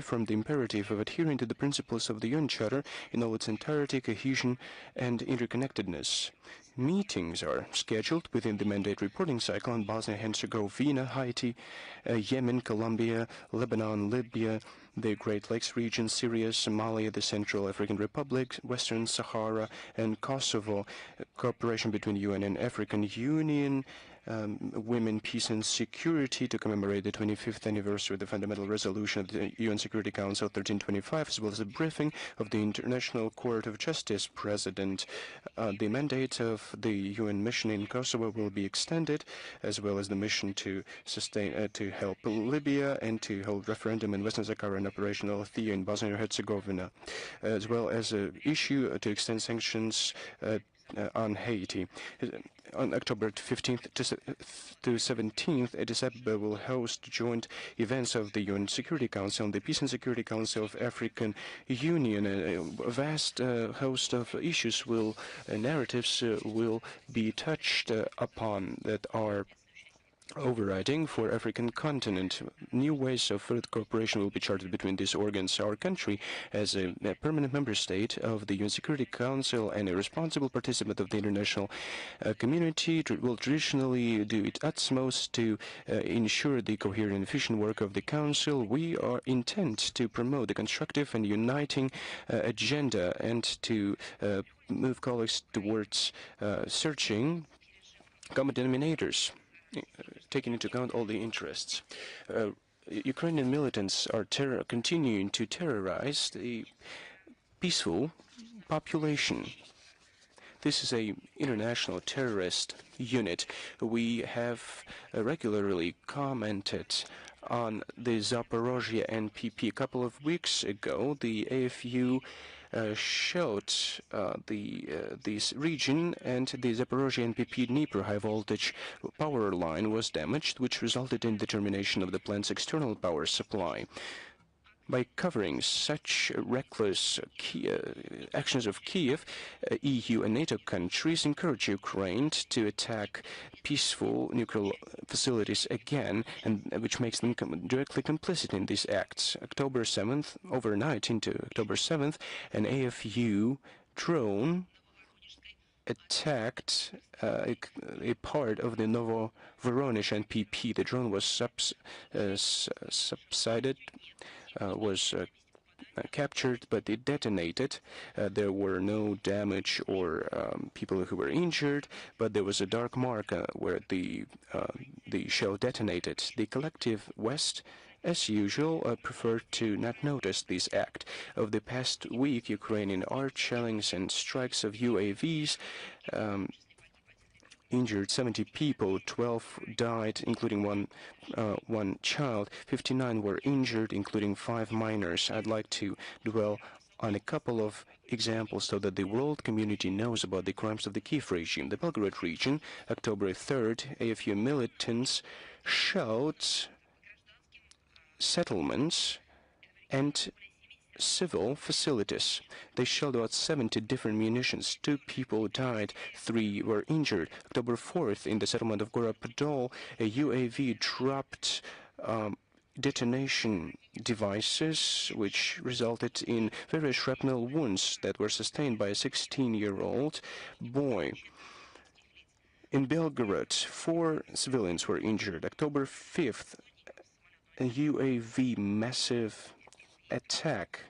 from the imperative of adhering to the principles of the UN Charter in all its entirety, cohesion, and interconnectedness. Meetings are scheduled within the mandate reporting cycle on Bosnia and Herzegovina, Haiti, Yemen, Colombia, Lebanon, Libya, the Great Lakes region, Syria, Somalia, the Central African Republic, Western Sahara, and Kosovo. Cooperation between UN and African Union, Women, Peace and Security to commemorate the 25th anniversary of the Fundamental Resolution of the UN Security Council 1325, as well as a briefing of the International Court of Justice President. The mandate of the UN mission in Kosovo will be extended, as well as the mission to to help Libya and to hold referendum in Western Sahara and Operation Althea in Bosnia and Herzegovina, as well as an issue to extend sanctions on Haiti. On October 15th to 17th, Addis Ababa will host joint events of the UN Security Council and the Peace and Security Council of African Union. A vast host of issues narratives will be touched upon that are overriding for African continent. New ways of further cooperation will be charted between these organs. Our country, as a permanent member state of the UN Security Council and a responsible participant of the international community, will traditionally do its utmost to ensure the coherent and efficient work of the Council. We are intent to promote the constructive and uniting agenda and to move colleagues towards searching common denominators, taking into account all the interests. Ukrainian militants are continuing to terrorize the peaceful population. This is an international terrorist unit. We have regularly commented on the Zaporozhye NPP. A couple of weeks ago, the AFU showed this region, and the Zaporozhye NPP Dnipro high-voltage power line was damaged, which resulted in the termination of the plant's external power supply. By covering such reckless actions of Kiev, EU and NATO countries encourage Ukraine to attack peaceful nuclear facilities again, and which makes them directly complicit in these acts. October 7th, overnight into October 7th, an AFU drone attacked a part of the Novo-Voronezh NPP. The drone was captured, but it detonated. There were no damage or people who were injured, but there was a dark mark where the shell detonated. The collective West, as usual, preferred to not notice this act. Of the past week, Ukrainian armed shellings and strikes of UAVs injured 70 people, 12 died, including one child. 59 were injured, including 5 minors. I'd like to dwell on a couple of examples so that the world community knows about the crimes of the Kiev regime. The Belgorod region, October 3rd, AFU militants shelled settlements and civil facilities. They shelled out 70 different munitions. 2 people died, 3 were injured. October 4th, in the settlement of Gora Podol, a UAV dropped detonation devices, which resulted in various shrapnel wounds that were sustained by a 16-year-old boy. In Belgorod, 4 civilians were injured. October 5th, a UAV massive attack,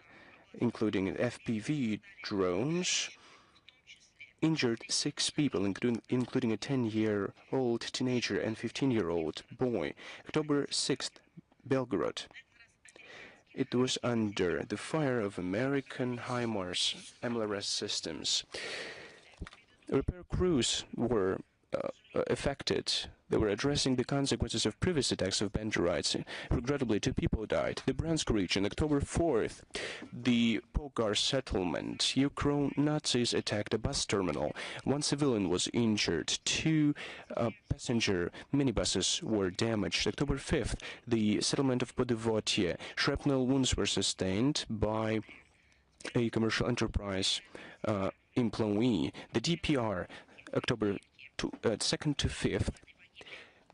including FPV drones, injured 6 people, including a 10-year-old teenager and 15-year-old boy. October 6th, Belgorod. It was under the fire of American HIMARS MLRS systems. Repair crews were affected. They were addressing the consequences of previous attacks of Banderites. Regrettably, 2 people died. The Bryansk region, October 4th, the Pogar settlement. Ukraine Nazis attacked a bus terminal. 1 civilian was injured. 2 passenger minibuses were damaged. October 5th, the settlement of Podivotye. Shrapnel wounds were sustained by a commercial enterprise employee. The DPR, October 2nd to 5th,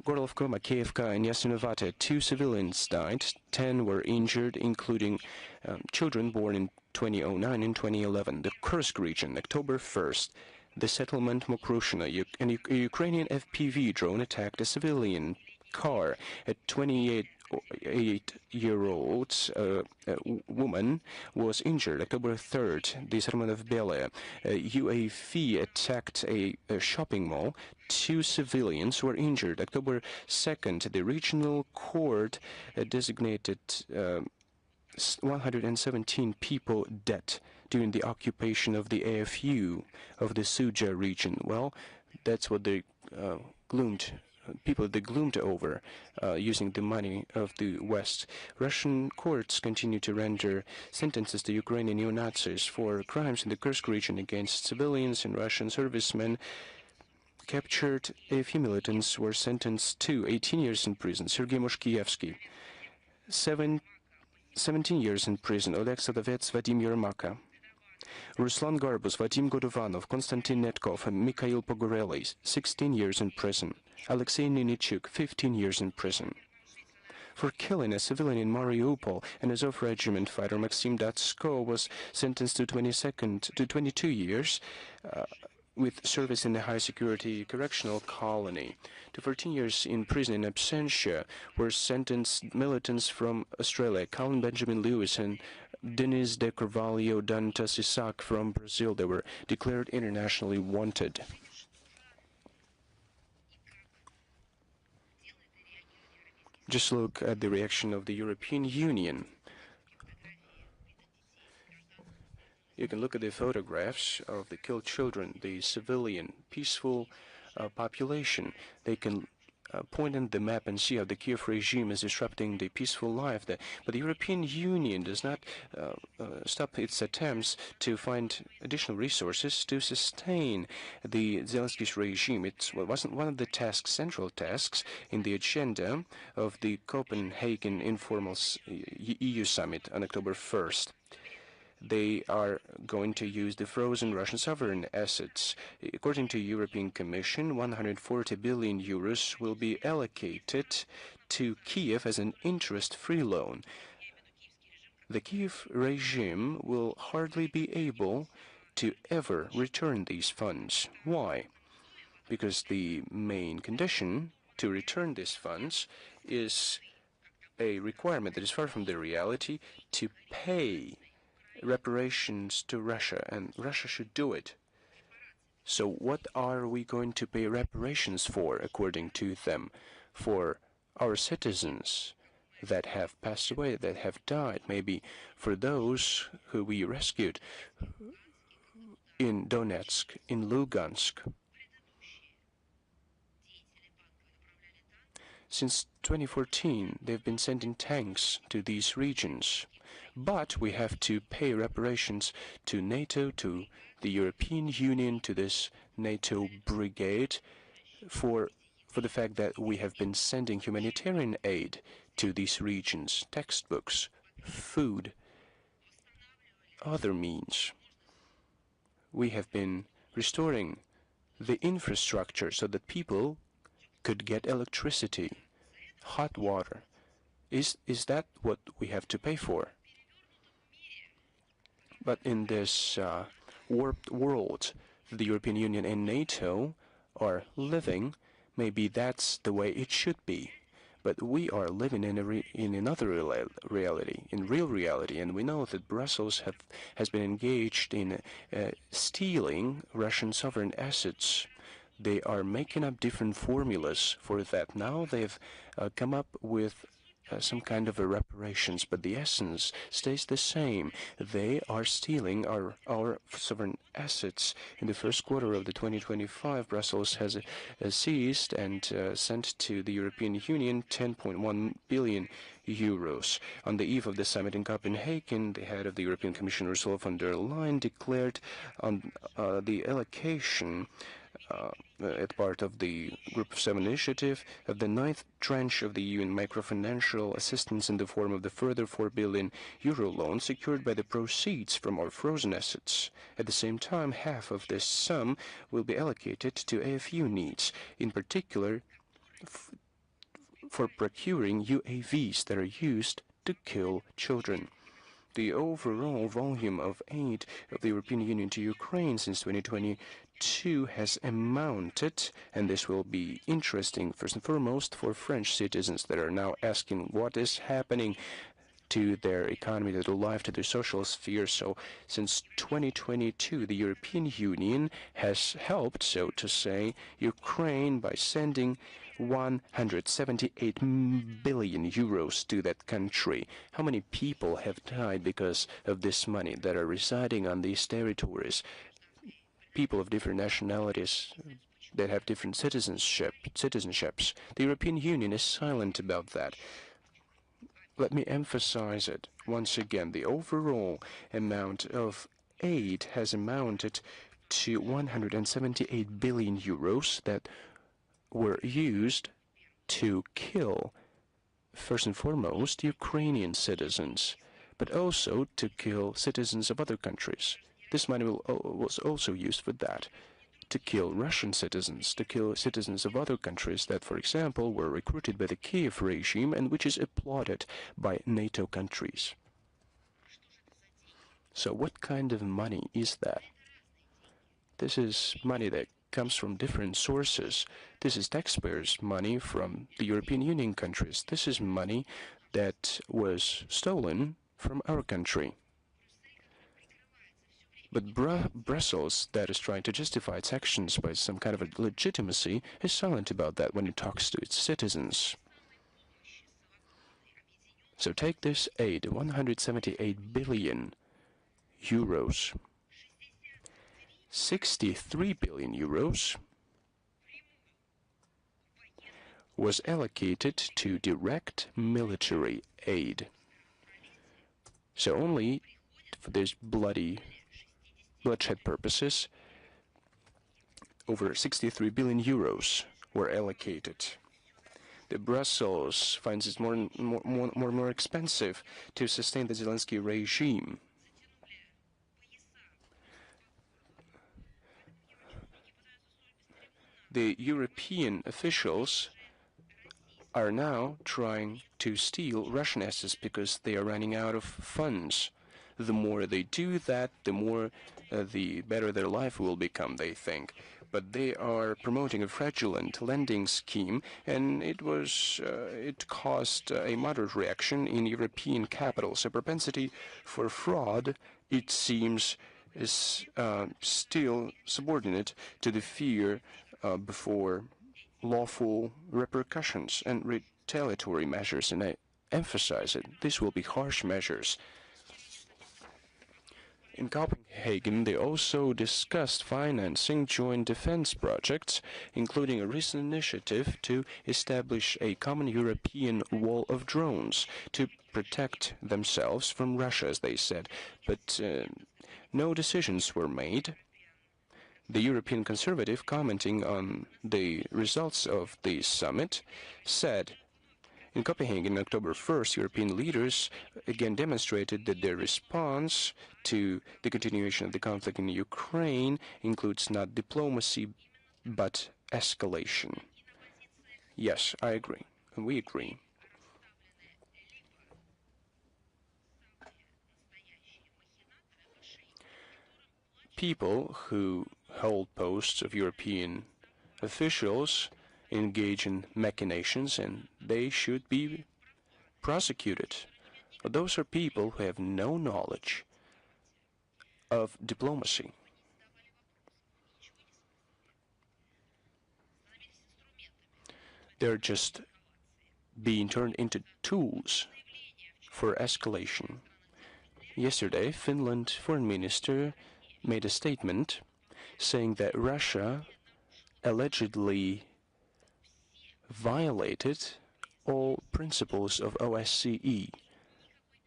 Gorlovka, Makeevka, and Yasinovata, 2 civilians died. 10 were injured, including children born in 2009 and 2011. The Kursk region, October 1st. The settlement Mokrushina, a Ukrainian FPV drone attacked a civilian car. A 28-year-old woman was injured. October 3rd, the settlement of Belaya, a UAV attacked a shopping mall. 2 civilians were injured. October 2nd, the regional court designated 117 people dead during the occupation of the AFU of the Suja region. Well, that's what they gloomed over using the money of the West. Russian courts continue to render sentences to Ukrainian neo-Nazis for crimes in the Kursk region against civilians, and Russian servicemen captured AFU militants were sentenced to 18 years in prison. Sergei Moshkievsky, 17 years in prison. Oleg Sadovets, Vadim Yermaka. Ruslan Garbus, Vadim Godovanov, Konstantin Netkov, and Mikhail Pogorely, 16 years in prison. Alexei Ninichuk, 15 years in prison. For killing a civilian in Mariupol, an Azov regiment fighter Maxim Datsko was sentenced to 22 years with service in a high-security correctional colony. To 14 years in prison in absentia were sentenced militants from Australia, Colin Benjamin Lewis and Denis de Carvalho Dantas Isaac from Brazil. They were declared internationally wanted. Just look at the reaction of the European Union. You can look at the photographs of the killed children, the civilian, peaceful population. They can point in the map and see how the Kiev regime is disrupting the peaceful life there. But the European Union does not stop its attempts to find additional resources to sustain the Zelensky's regime. It wasn't one of the central tasks in the agenda of the Copenhagen informal EU summit on October 1st. They are going to use the frozen Russian sovereign assets. According to the European Commission, 140 billion euros will be allocated to Kiev as an interest-free loan. The Kiev regime will hardly be able to ever return these funds. Why? Because the main condition to return these funds is a requirement that is far from the reality to pay reparations to Russia, and Russia should do it. So what are we going to pay reparations for, according to them? For our citizens that have passed away, that have died, maybe for those who we rescued in Donetsk, in Lugansk. Since 2014, they've been sending tanks to these regions. But we have to pay reparations to NATO, to the European Union, to this NATO brigade for the fact that we have been sending humanitarian aid to these regions, textbooks, food, other means. We have been restoring the infrastructure so that people could get electricity, hot water. Is that what we have to pay for? But in this warped world the European Union and NATO are living, maybe that's the way it should be. But we are living in another reality, in real reality, and we know that Brussels has been engaged in stealing Russian sovereign assets. They are making up different formulas for that. Now they've come up with some kind of a reparations, but the essence stays the same. They are stealing our sovereign assets. In the first quarter of the 2025, Brussels has seized and sent to the European Union 10.1 billion euros. On the eve of the summit in Copenhagen, the head of the European Commission, Ursula von der Leyen, declared on the allocation as part of the Group of Seven initiative of the 9th tranche of the EU in microfinancial assistance in the form of the further 4 billion euro loan secured by the proceeds from our frozen assets. At the same time, half of this sum will be allocated to AFU needs, in particular for procuring UAVs that are used to kill children. The overall volume of aid of the European Union to Ukraine since 2022 has amounted, and this will be interesting first and foremost for French citizens that are now asking what is happening to their economy, to their life, to their social sphere. So since 2022, the European Union has helped, so to say, Ukraine by sending 178 billion euros to that country. How many people have died because of this money that are residing on these territories? People of different nationalities that have different citizenships. The European Union is silent about that. Let me emphasize it once again. The overall amount of aid has amounted to 178 billion euros that were used to kill, first and foremost, Ukrainian citizens, but also to kill citizens of other countries. This money was also used for that, to kill Russian citizens, to kill citizens of other countries that, for example, were recruited by the Kiev regime and which is applauded by NATO countries. So what kind of money is that? This is money that comes from different sources. This is taxpayers' money from the European Union countries. This is money that was stolen from our country. But Brussels, that is trying to justify its actions by some kind of a legitimacy, is silent about that when it talks to its citizens. So take this aid, 178 billion euros. 63 billion euros was allocated to direct military aid. So only for this bloodshed purposes, over 63 billion euros were allocated. The Brussels finds it more and more expensive to sustain the Zelensky regime. The European officials are now trying to steal Russian assets because they are running out of funds. The more they do that, the better their life will become, they think. But they are promoting a fraudulent lending scheme, and it caused a moderate reaction in European capitals. A propensity for fraud, it seems, is still subordinate to the fear before lawful repercussions and retaliatory measures, and I emphasize it, these will be harsh measures. In Copenhagen, they also discussed financing joint defense projects, including a recent initiative to establish a common European wall of drones to protect themselves from Russia, as they said. But no decisions were made. The European conservative, commenting on the results of the summit, said, in Copenhagen on October 1st, European leaders again demonstrated that their response to the continuation of the conflict in Ukraine includes not diplomacy, but escalation. Yes, I agree, and we agree. People who hold posts of European officials engage in machinations, and they should be prosecuted. Those are people who have no knowledge of diplomacy. They're just being turned into tools for escalation. Yesterday, Finland's foreign minister made a statement saying that Russia allegedly violated all principles of OSCE,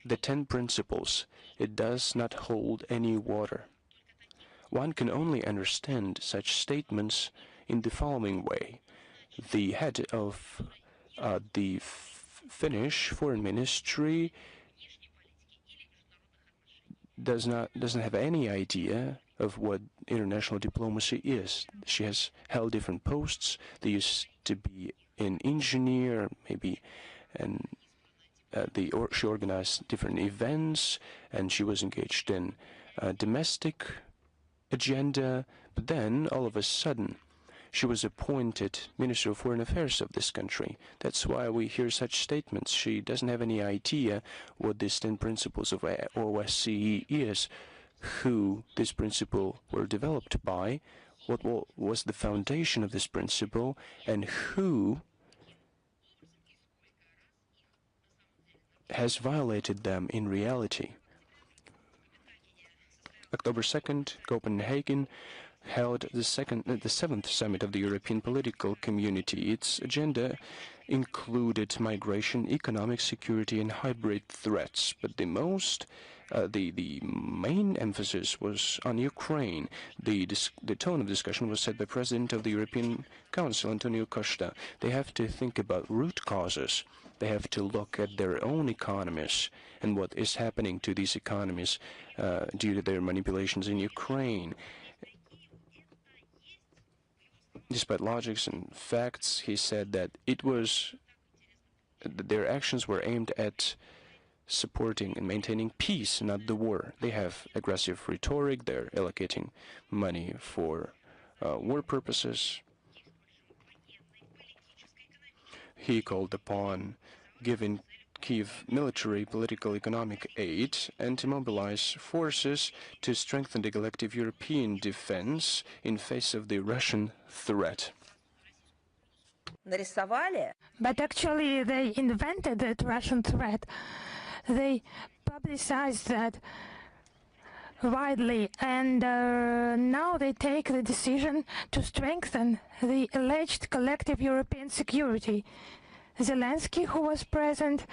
the 10 principles. It does not hold any water. One can only understand such statements in the following way. The head of the Finnish foreign ministry doesn't have any idea of what international diplomacy is. She has held different posts. They used to be an engineer, maybe, and she organized different events, and she was engaged in domestic agenda. But then, all of a sudden, she was appointed Minister of Foreign Affairs of this country. That's why we hear such statements. She doesn't have any idea what these 10 principles of OSCE is, who this principle were developed by, what was the foundation of this principle, and who has violated them in reality. October 2nd, Copenhagen held the 7th Summit of the European Political Community. Its agenda included migration, economic security, and hybrid threats. But the main emphasis was on Ukraine. The tone of discussion was set by President of the European Council, Antonio Costa. They have to think about root causes. They have to look at their own economies and what is happening to these economies due to their manipulations in Ukraine. Despite logics and facts, he said that their actions were aimed at supporting and maintaining peace, not the war. They have aggressive rhetoric. They're allocating money for war purposes. He called upon giving Kyiv military, political, economic aid and to mobilize forces to strengthen the collective European defense in face of the Russian threat. But actually they invented that Russian threat. They publicized that widely, and now they take the decision to strengthen the alleged collective European security. Zelensky, who was present,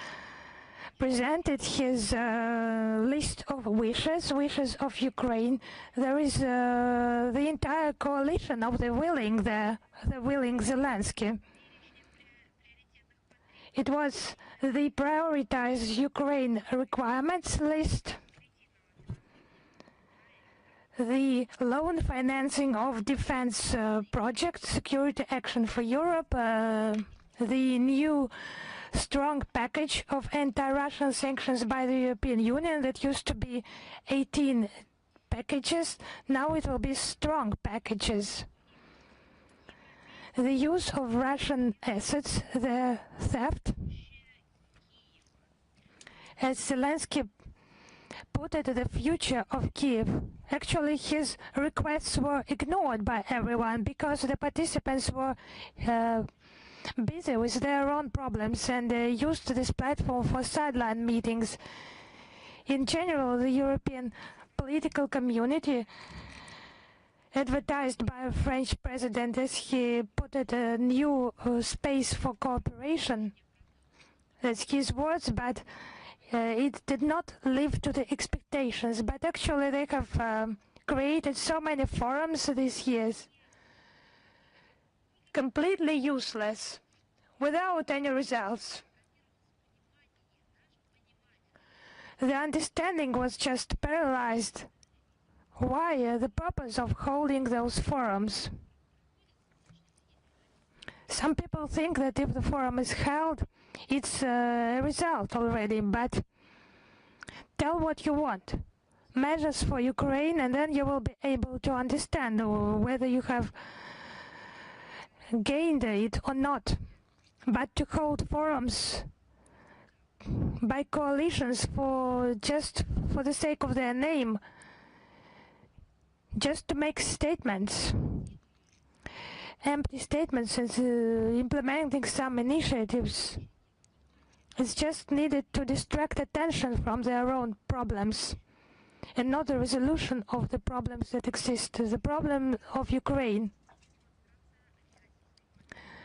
presented his list of wishes of Ukraine. There is the entire coalition of the willing there, the willing Zelensky. It was the prioritized Ukraine requirements list, the loan financing of defense projects, security action for Europe, the new strong package of anti-Russian sanctions by the European Union that used to be 18 packages. Now it will be strong packages. The use of Russian assets, their theft, as Zelensky put it, the future of Kyiv. Actually, his requests were ignored by everyone because the participants were busy with their own problems and used this platform for sideline meetings. In general, the European political community, advertised by a French president as he put it, a new space for cooperation. That's his words, but it did not live to the expectations. But actually they have created so many forums these years, completely useless, without any results. The understanding was just paralyzed. Why the purpose of holding those forums? Some people think that if the forum is held, it's a result already, but tell what you want. Measures for Ukraine, and then you will be able to understand whether you have gained it or not. But to hold forums by coalitions just for the sake of their name, just to make statements, empty statements, and implementing some initiatives, it's just needed to distract attention from their own problems and not the resolution of the problems that exist, the problem of Ukraine.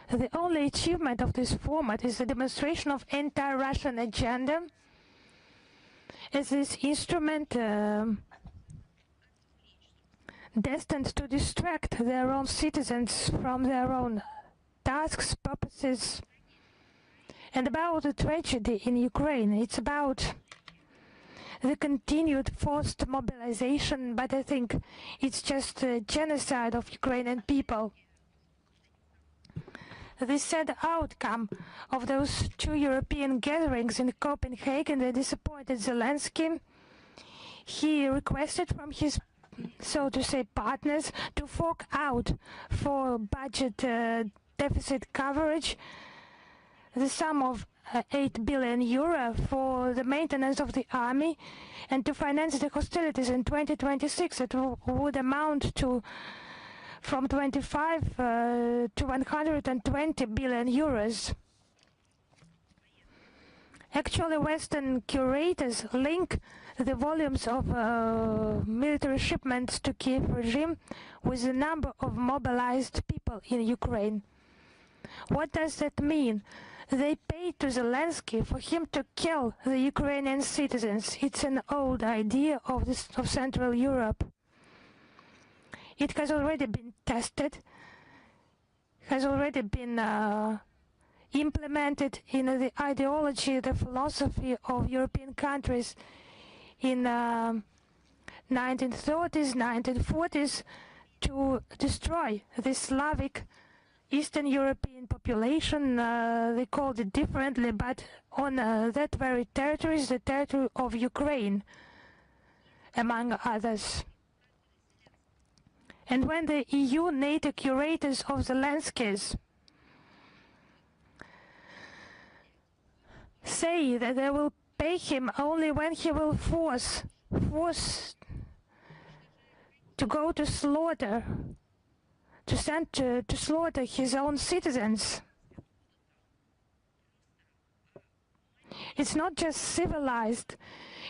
The only achievement of this format is the demonstration of anti-Russian agenda as this instrument destined to distract their own citizens from their own tasks, purposes, and about the tragedy in Ukraine. It's about the continued forced mobilization, but I think it's just a genocide of Ukrainian people. the sad outcome of those two European gatherings in Copenhagen that disappointed Zelensky. He requested from his, so to say, partners to fork out for budget deficit coverage the sum of 8 billion euro for the maintenance of the army and to finance the hostilities in 2026. It would amount to from 25 to 120 billion euros. Actually, Western curators link the volumes of military shipments to Kiev regime with the number of mobilized people in Ukraine. What does that mean? They paid to Zelensky for him to kill the Ukrainian citizens. It's an old idea of Central Europe. It has already been tested, has already been implemented in the ideology, the philosophy of European countries in 1930s, 1940s to destroy the Slavic Eastern European population. They called it differently, but on that very territory is the territory of Ukraine, among others. And when the EU NATO curators of Zelensky's say that they will pay him only when he will force to go to slaughter, to send to slaughter his own citizens. It's not just civilized,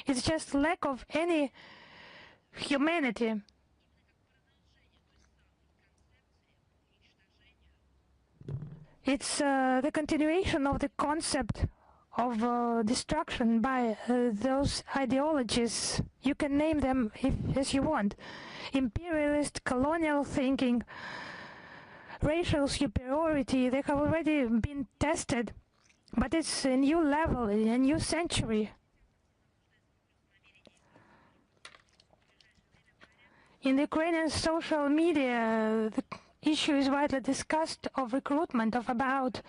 it's just lack of any humanity. It's the continuation of the concept of destruction by those ideologies. You can name them as you want. Imperialist, colonial thinking, racial superiority, they have already been tested, but it's a new level, a new century. In the Ukrainian social media, the issue is widely discussed of recruitment of about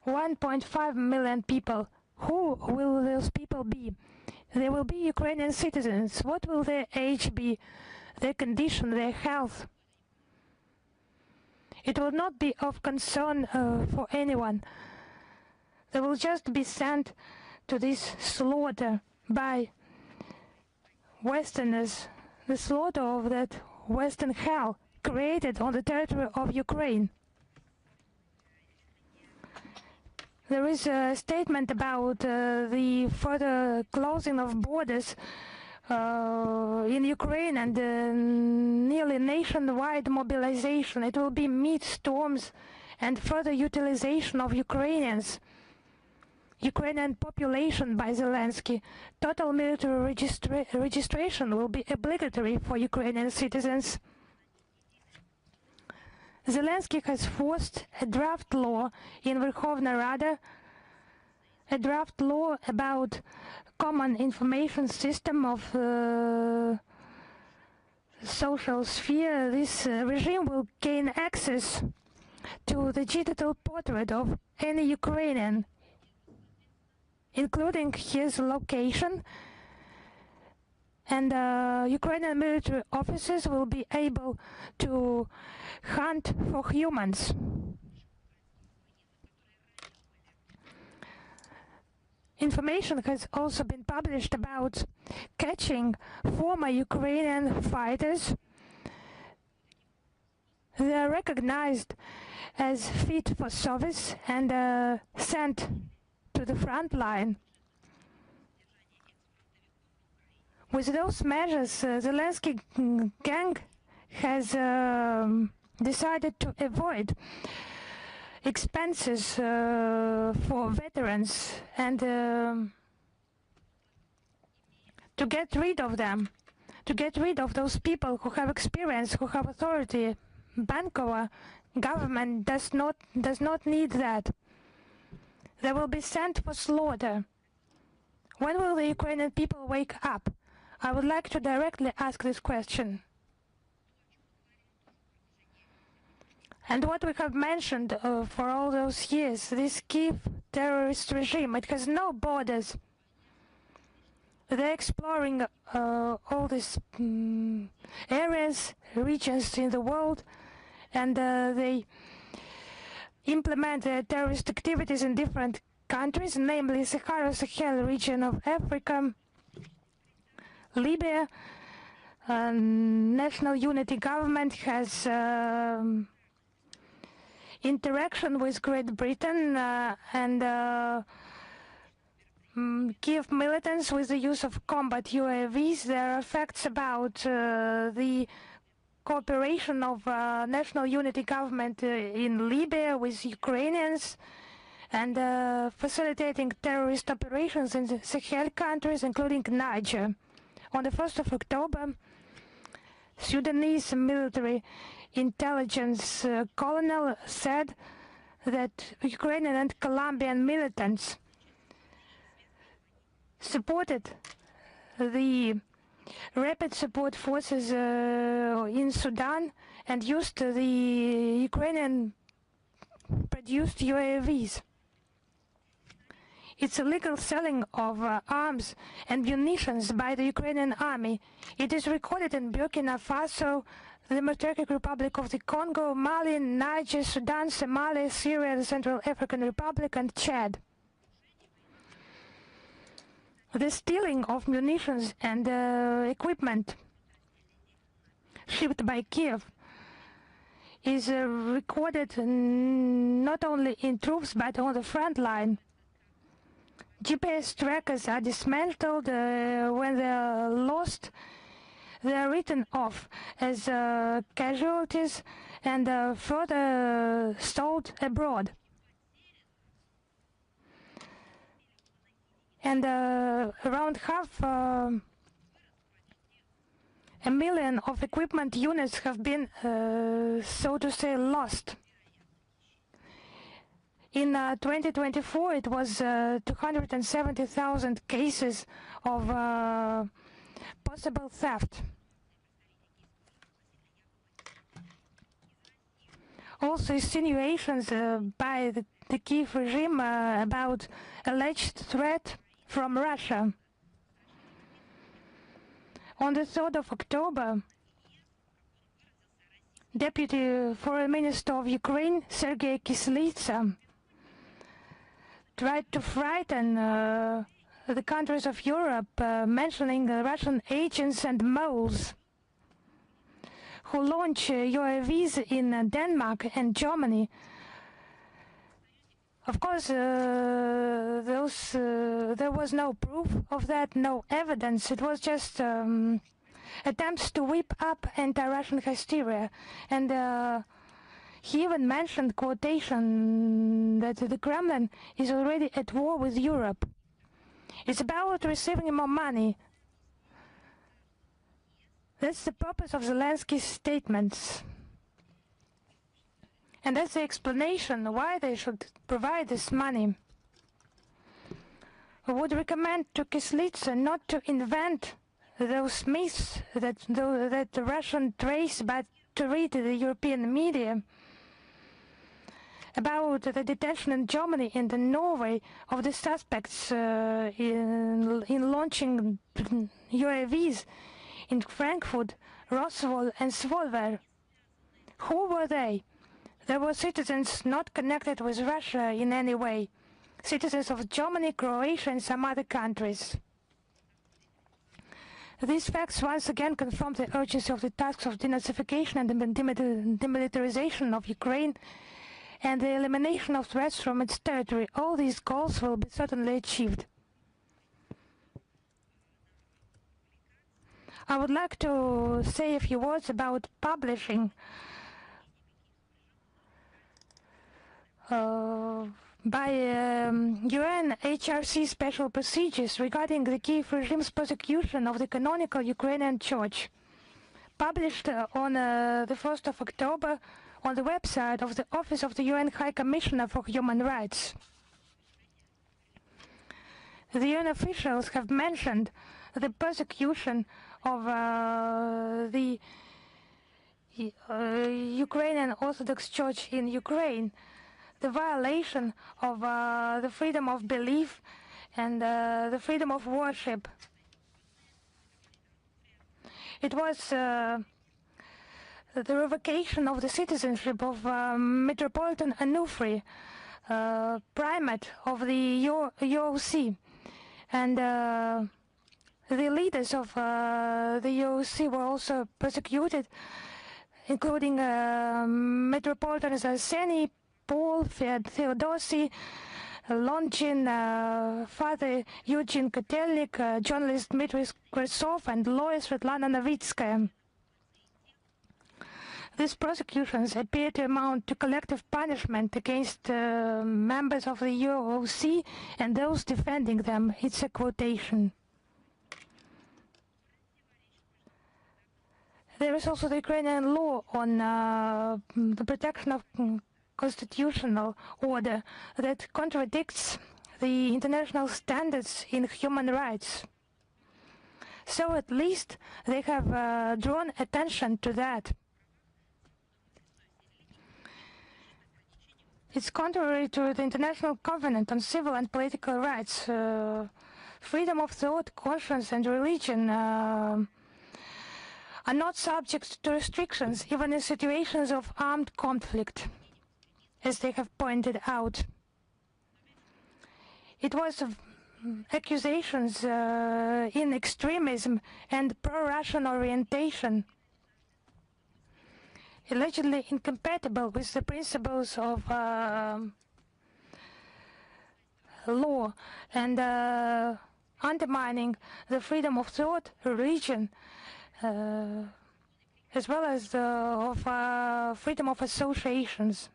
1.5 million people. Who will those people be? They will be Ukrainian citizens. What will their age be, their condition, their health? It will not be of concern for anyone. They will just be sent to this slaughter by Westerners, the slaughter of that Western hell created on the territory of Ukraine. There is a statement about the further closing of borders in Ukraine and nearly nationwide mobilization. It will be meat storms and further utilization of Ukrainian population by Zelensky. Total military registration will be obligatory for Ukrainian citizens. Zelensky has forced a draft law in Verkhovna Rada, a draft law about common information system of social sphere. This regime will gain access to the digital portrait of any Ukrainian, including his location, and Ukrainian military officers will be able to hunt for humans. Information has also been published about catching former Ukrainian fighters. They are recognized as fit for service and sent to the front line. With those measures, Zelensky gang has decided to avoid expenses for veterans and to get rid of them, to get rid of those people who have experience, who have authority. Bankova government does not need that. They will be sent for slaughter. When will the Ukrainian people wake up? I would like to directly ask this question. And what we have mentioned for all those years, this Kiev terrorist regime, it has no borders. They're exploring all these areas, regions in the world, and they implement terrorist activities in different countries, namely Sahara-Sahel region of Africa, Libya. National Unity Government has interaction with Great Britain and Kiev militants with the use of combat UAVs. There are facts about the cooperation of National Unity Government in Libya with Ukrainians and facilitating terrorist operations in the Sahel countries, including Niger. On the 1st of October, Sudanese military intelligence colonel said that Ukrainian and Colombian militants supported the rapid support forces in Sudan and used the Ukrainian-produced UAVs. It's illegal selling of arms and munitions by the Ukrainian army. It is recorded in Burkina Faso, the Democratic Republic of the Congo, Mali, Niger, Sudan, Somalia, Syria, the Central African Republic, and Chad. The stealing of munitions and equipment shipped by Kiev is recorded not only in troops but on the front line. GPS trackers are dismantled. When they are lost, they are written off as casualties and further sold abroad. And around half a million of equipment units have been, so to say, lost. In 2024, it was 270,000 cases of possible theft. Also, insinuations by the Kiev regime about alleged threat from Russia. On the 3rd of October, Deputy Foreign Minister of Ukraine, Sergei Kislitsa, tried to frighten the countries of Europe, mentioning Russian agents and moles who launch UAVs in Denmark and Germany. Of course, there was no proof of that, no evidence. It was just attempts to whip up anti-Russian hysteria. And he even mentioned, quotation, that the Kremlin is already at war with Europe. It's about receiving more money. That's the purpose of Zelensky's statements. And that's the explanation why they should provide this money. I would recommend to Kislitsa not to invent those myths that the Russian trace, but to read the European media about the detention in Germany and in Norway of the suspects in launching UAVs in Frankfurt, Roswell and Svolvær. Who were they? They were citizens not connected with Russia in any way, citizens of Germany, Croatia and some other countries. These facts once again confirm the urgency of the tasks of denazification and demilitarization of Ukraine and the elimination of threats from its territory. All these goals will be certainly achieved. I would like to say a few words about publishing by UN HRC special procedures regarding the Kiev regime's persecution of the canonical Ukrainian church, published on the 1st of October on the website of the Office of the UN High Commissioner for Human Rights. The UN officials have mentioned the persecution of the Ukrainian Orthodox Church in Ukraine, the violation of the freedom of belief and the freedom of worship. It was the revocation of the citizenship of Metropolitan Onufri, primate of the UOC, and the leaders of the UOC were also persecuted, including Metropolitans Arseny, Paul, Theodosi, Longin, Father Eugene Kotelnik, journalist Dmitry Skresov, and lawyer Svetlana Novitskaya. These prosecutions appear to amount to collective punishment against members of the UOC and those defending them. It's a quotation. There is also the Ukrainian law on the protection of constitutional order that contradicts the international standards in human rights. So at least they have drawn attention to that. It's contrary to the International Covenant on Civil and Political Rights. Freedom of thought, conscience, and religion are not subject to restrictions, even in situations of armed conflict, as they have pointed out. It was accusations in extremism and pro-Russian orientation, allegedly incompatible with the principles of law and undermining the freedom of thought, religion, as well as of freedom of associations.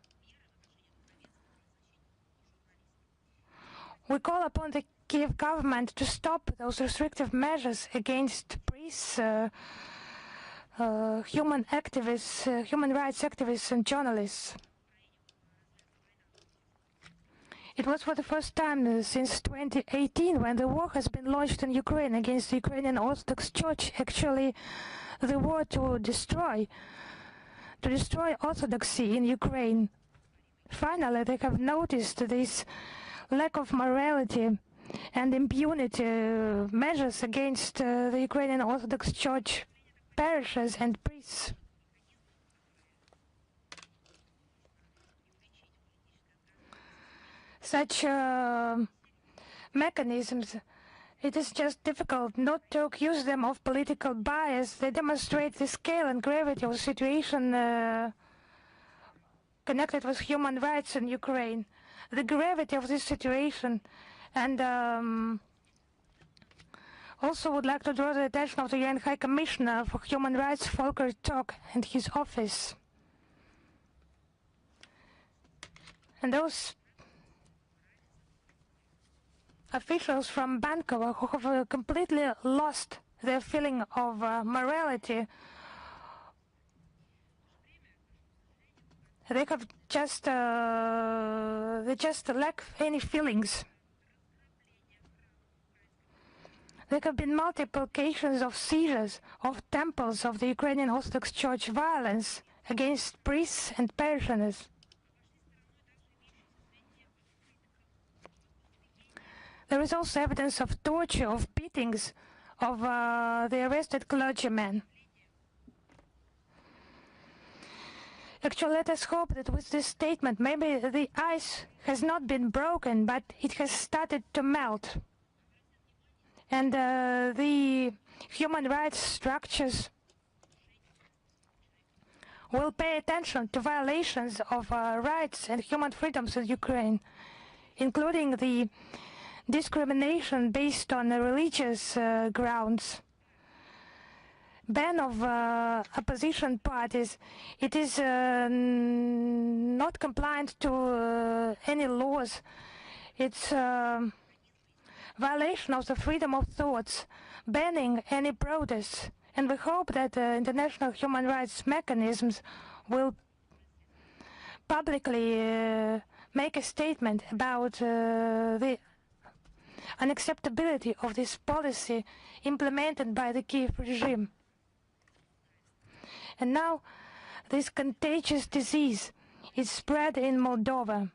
We call upon the Kiev government to stop those restrictive measures against priests, human activists, human rights activists, and journalists. It was for the first time since 2018 when the war has been launched in Ukraine against the Ukrainian Orthodox Church, actually the war to destroy orthodoxy in Ukraine. Finally, they have noticed this lack of morality and impunity measures against the Ukrainian Orthodox Church parishes and priests. Such mechanisms, it is just difficult not to accuse them of political bias. They demonstrate the scale and gravity of the situation connected with human rights in Ukraine. The gravity of this situation, and also would like to draw the attention of the UN High Commissioner for Human Rights, Volker Turk, and his office. And those officials from Bankova who have completely lost their feeling of morality. They have they just lack any feelings. There have been multiple occasions of seizures of temples of the Ukrainian Orthodox Church, violence against priests and parishioners. There is also evidence of torture, of beatings of the arrested clergymen. Actually, let us hope that with this statement, maybe the ice has not been broken, but it has started to melt. And the human rights structures will pay attention to violations of rights and human freedoms in Ukraine, including the discrimination based on religious grounds, ban of opposition parties. It is not compliant to any laws. It's violation of the freedom of thoughts, banning any protests, and we hope that international human rights mechanisms will publicly make a statement about the unacceptability of this policy implemented by the Kiev regime. And now this contagious disease is spread in Moldova.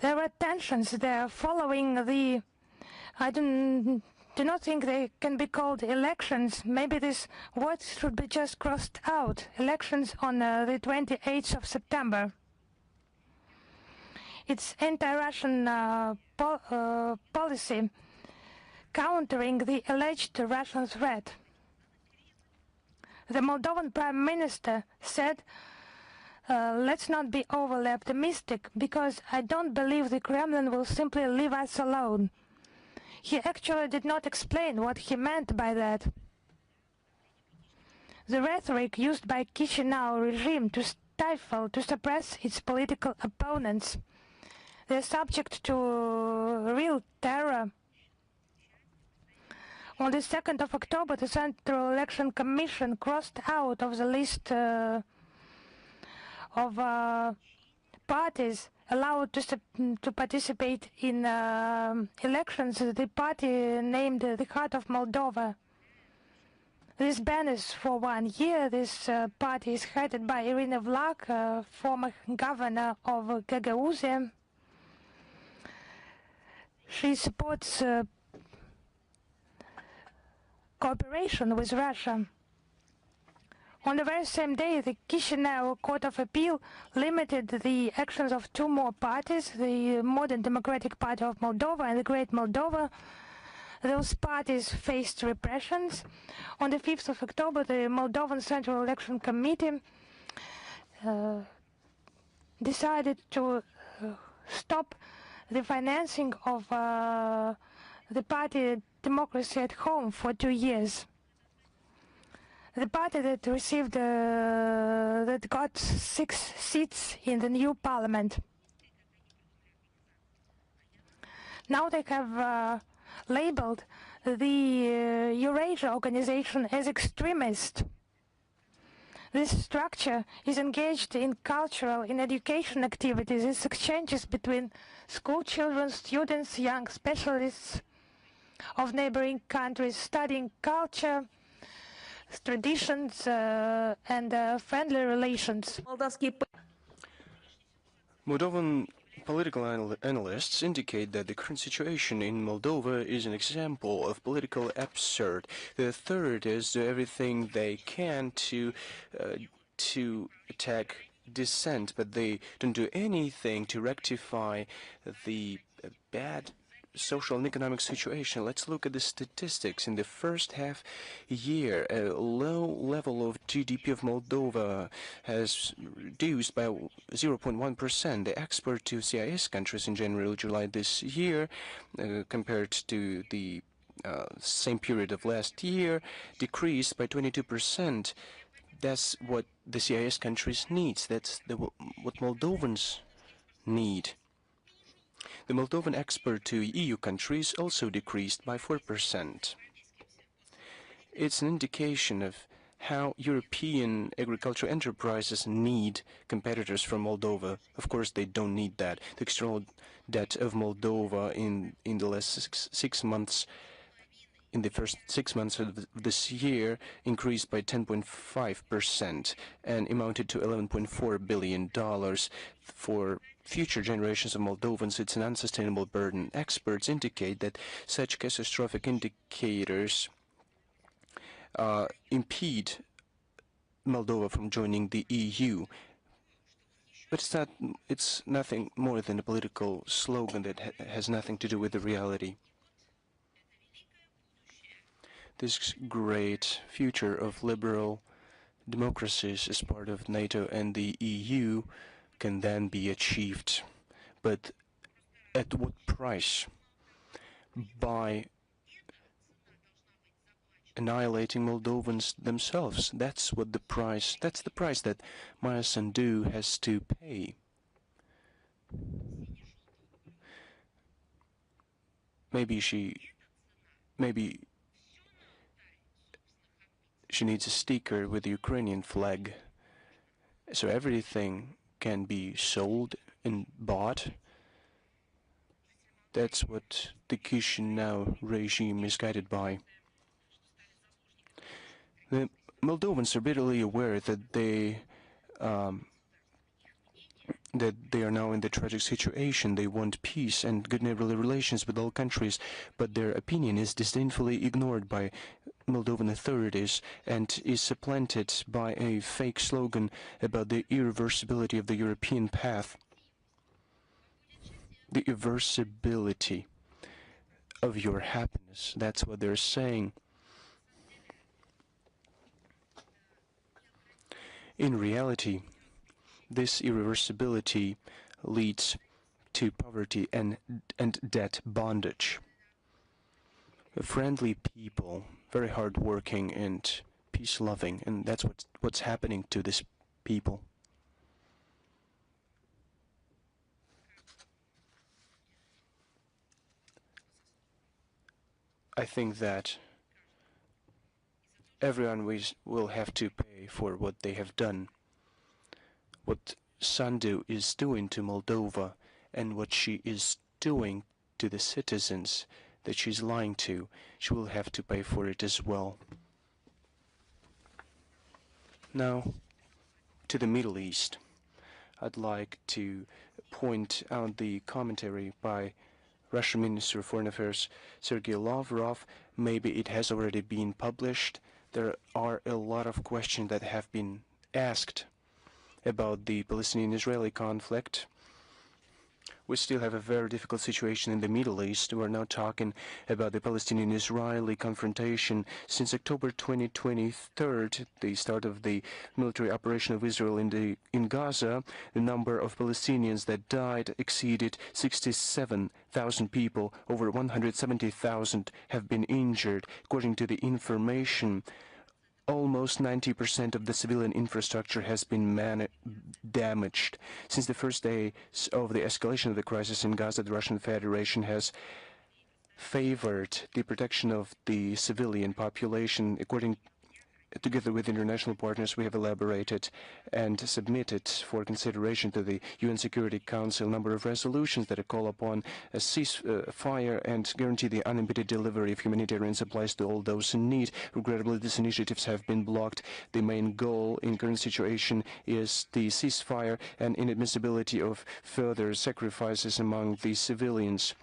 There are tensions there following the, I do not think they can be called elections. Maybe this word should be just crossed out. Elections on the 28th of September. It's anti-Russian policy countering the alleged Russian threat. The Moldovan Prime Minister said, let's not be overly optimistic, because I don't believe the Kremlin will simply leave us alone. He actually did not explain what he meant by that. The rhetoric used by Chisinau regime to stifle, to suppress its political opponents. They're subject to real terror. On the 2nd of October, the Central Election Commission crossed out of the list of parties allowed to participate in elections the party named the Heart of Moldova. This ban is for 1 year. This party is headed by Irina Vlach, former governor of Gagauzia. She supports cooperation with Russia. On the very same day, the Chisinau Court of Appeal limited the actions of 2 more parties, the Modern Democratic Party of Moldova and the Great Moldova. Those parties faced repressions. On the 5th of October, the Moldovan Central Election Committee decided to stop the financing of the party Democracy at Home for 2 years. The party that received, that got 6 seats in the new parliament. Now they have labeled the Eurasia organization as extremist. This structure is engaged in cultural, in education activities, in exchanges between school children, students, young specialists of neighboring countries, studying culture, traditions, and friendly relations. Moldovan political analysts indicate that the current situation in Moldova is an example of political absurd. The third is do everything they can to attack dissent, but they don't do anything to rectify the bad social and economic situation. Let's look at the statistics. In the first half year, a low level of GDP of Moldova has reduced by 0.1%. The export to CIS countries in January-July this year, compared to the same period of last year, decreased by 22%. That's what the CIS countries needs. That's what Moldovans need. The Moldovan export to EU countries also decreased by 4%. It's an indication of how European agricultural enterprises need competitors from Moldova. Of course, they don't need that. The external debt of Moldova in the last six months, in the first 6 months of this year, increased by 10.5% and amounted to $11.4 billion. For future generations of Moldovans, it's an unsustainable burden. Experts indicate that such catastrophic indicators impede Moldova from joining the EU. But it's nothing more than a political slogan that has nothing to do with the reality. This great future of liberal democracies as part of NATO and the EU can then be achieved. But at what price? By annihilating Moldovans themselves. That's the price that Maria Sandu has to pay. Maybe she needs a sticker with the Ukrainian flag, so everything can be sold and bought. That's what the Chisinau regime is guided by. The Moldovans are bitterly aware that they are now in the tragic situation. They want peace and good neighborly relations with all countries, but their opinion is disdainfully ignored by Moldovan authorities and is supplanted by a fake slogan about the irreversibility of the European path. The irreversibility of your happiness, that's what they're saying. In reality, this irreversibility leads to poverty and debt bondage. Friendly people, very hardworking and peace-loving, and that's what's happening to these people. I think that everyone will have to pay for what they have done. What Sandu is doing to Moldova and what she is doing to the citizens that she's lying to, she will have to pay for it as well. Now, to the Middle East. I'd like to point out the commentary by Russian Minister of Foreign Affairs Sergei Lavrov. Maybe it has already been published. There are a lot of questions that have been asked about the Palestinian-Israeli conflict. We still have a very difficult situation in the Middle East. We're now talking about the Palestinian-Israeli confrontation. Since October 2023, the start of the military operation of Israel in Gaza, the number of Palestinians that died exceeded 67,000 people. Over 170,000 have been injured. According to the information, almost 90% of the civilian infrastructure has been damaged. Since the first days of the escalation of the crisis in Gaza, the Russian Federation has favored the protection of the civilian population. Together with international partners, we have elaborated and submitted for consideration to the UN Security Council a number of resolutions that call upon a ceasefire and guarantee the unimpeded delivery of humanitarian supplies to all those in need. Regrettably, these initiatives have been blocked. The main goal in current situation is the ceasefire and inadmissibility of further sacrifices among the civilians.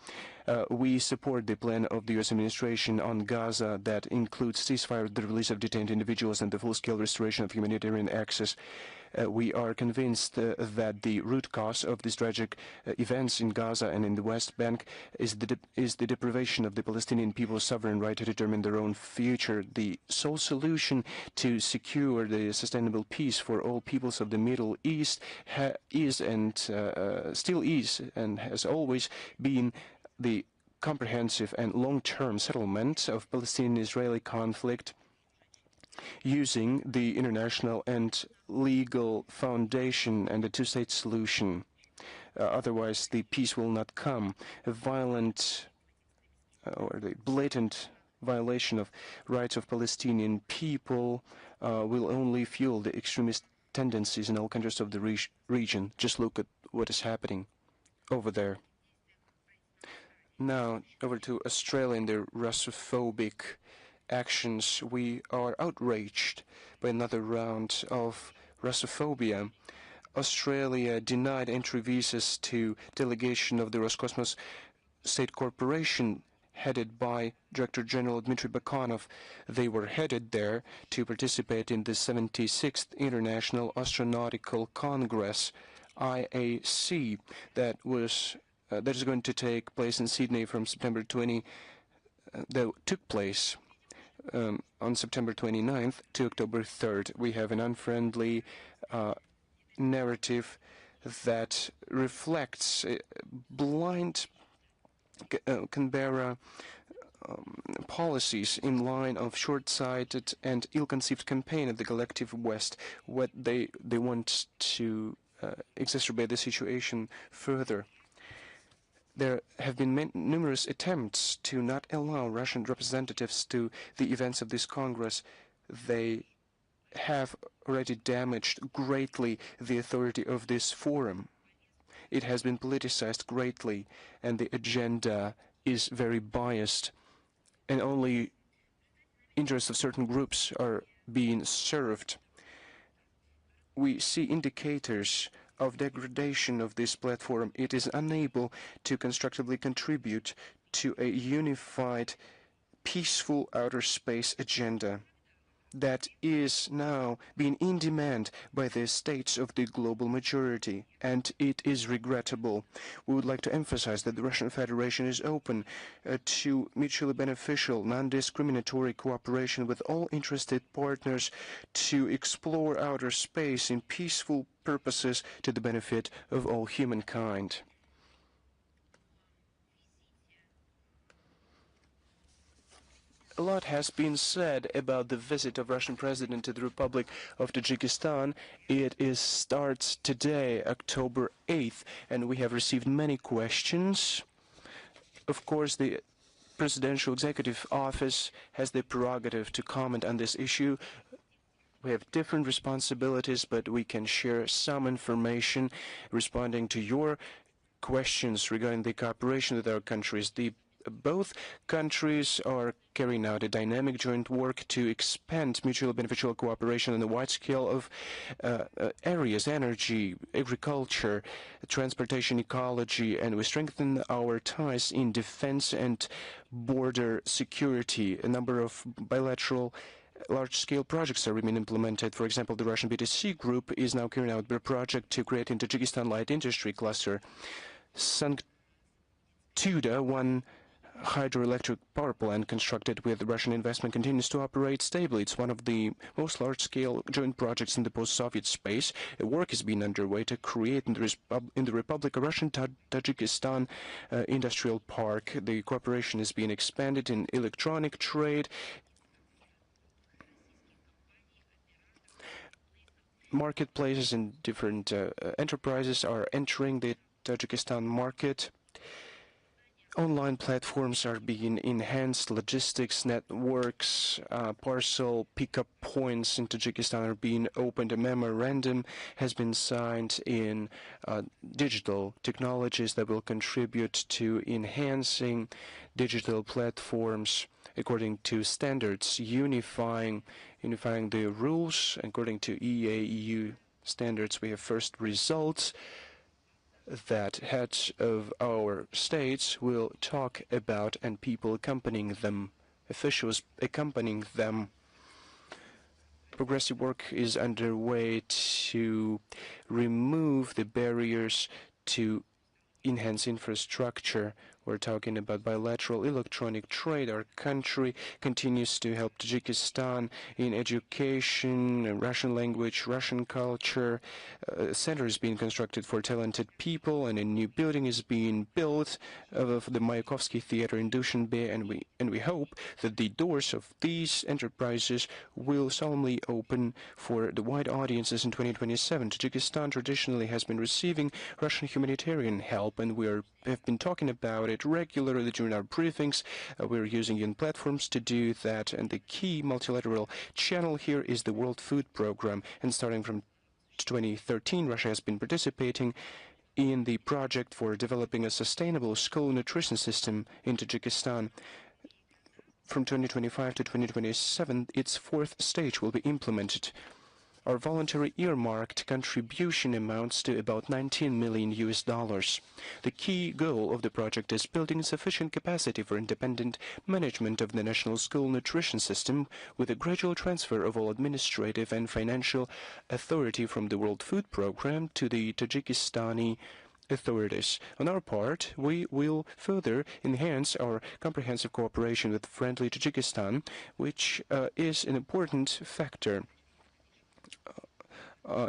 We support the plan of the U.S. administration on Gaza that includes ceasefire, the release of detained individuals, and the full-scale restoration of humanitarian access. We are convinced that the root cause of these tragic events in Gaza and in the West Bank is the deprivation of the Palestinian people's sovereign right to determine their own future. The sole solution to secure the sustainable peace for all peoples of the Middle East is and still is and has always been the comprehensive and long-term settlement of Palestinian-Israeli conflict using the international and legal foundation and a two-state solution. Otherwise, the peace will not come. A violent or the blatant violation of rights of Palestinian people will only fuel the extremist tendencies in all countries of the region. Just look at what is happening over there. Now, over to Australia and their Russophobic actions. We are outraged by another round of Russophobia. Australia denied entry visas to delegation of the Roscosmos State Corporation headed by Director General Dmitry Bakhanov. They were headed there to participate in the 76th International Astronautical Congress, IAC, that is going to take place in Sydney from September 20, that took place on September 29th to October 3rd. We have an unfriendly narrative that reflects blind Canberra policies in line of short-sighted and ill-conceived campaign of the collective West. What they want to exacerbate the situation further. There have been numerous attempts to not allow Russian representatives to the events of this Congress. They have already damaged greatly the authority of this forum. It has been politicized greatly, and the agenda is very biased, and only interests of certain groups are being served. We see indicators of degradation of this platform. It is unable to constructively contribute to a unified, peaceful outer space agenda that is now being in demand by the states of the global majority, and it is regrettable. We would like to emphasize that the Russian Federation is open to mutually beneficial, non-discriminatory cooperation with all interested partners to explore outer space in peaceful purposes to the benefit of all humankind. A lot has been said about the visit of Russian President to the Republic of Tajikistan. It starts today, October 8th, and we have received many questions. Of course, the Presidential Executive Office has the prerogative to comment on this issue. We have different responsibilities, but we can share some information responding to your questions regarding the cooperation with our countries. Both countries are carrying out a dynamic joint work to expand mutually beneficial cooperation on a wide scale of areas: energy, agriculture, transportation, ecology, and we strengthen our ties in defense and border security. A number of bilateral large-scale projects are being implemented. For example, the Russian BTC group is now carrying out a project to create in Tajikistan light industry cluster. Sanktuda, one hydroelectric power plant constructed with Russian investment, continues to operate stably. It's one of the most large-scale joint projects in the post-Soviet space. A work is being underway to create in the Republic a Russian Tajikistan industrial park. The cooperation is being expanded in electronic trade. Marketplaces and different enterprises are entering the Tajikistan market. Online platforms are being enhanced, logistics networks, parcel pickup points in Tajikistan are being opened. A memorandum has been signed in digital technologies that will contribute to enhancing digital platforms according to standards, unifying the rules according to EAEU standards. We have first results that heads of our states will talk about, and people accompanying them, officials accompanying them. Progressive work is underway to remove the barriers to enhance infrastructure. We're talking about bilateral electronic trade. Our country continues to help Tajikistan in education, Russian language, Russian culture. A center is being constructed for talented people, and a new building is being built of the Mayakovsky Theater in Dushanbe, and we hope that the doors of these enterprises will solemnly open for the wide audiences in 2027. Tajikistan traditionally has been receiving Russian humanitarian help, and we have been talking about it regularly during our briefings. We're using UN platforms to do that, and the key multilateral channel here is the World Food Program. And starting from 2013, Russia has been participating in the project for developing a sustainable school nutrition system in Tajikistan. From 2025 to 2027, its fourth stage will be implemented. Our voluntary earmarked contribution amounts to about $19 million. The key goal of the project is building sufficient capacity for independent management of the national school nutrition system, with a gradual transfer of all administrative and financial authority from the World Food Program to the Tajikistani authorities. On our part, we will further enhance our comprehensive cooperation with friendly Tajikistan, which is an important factor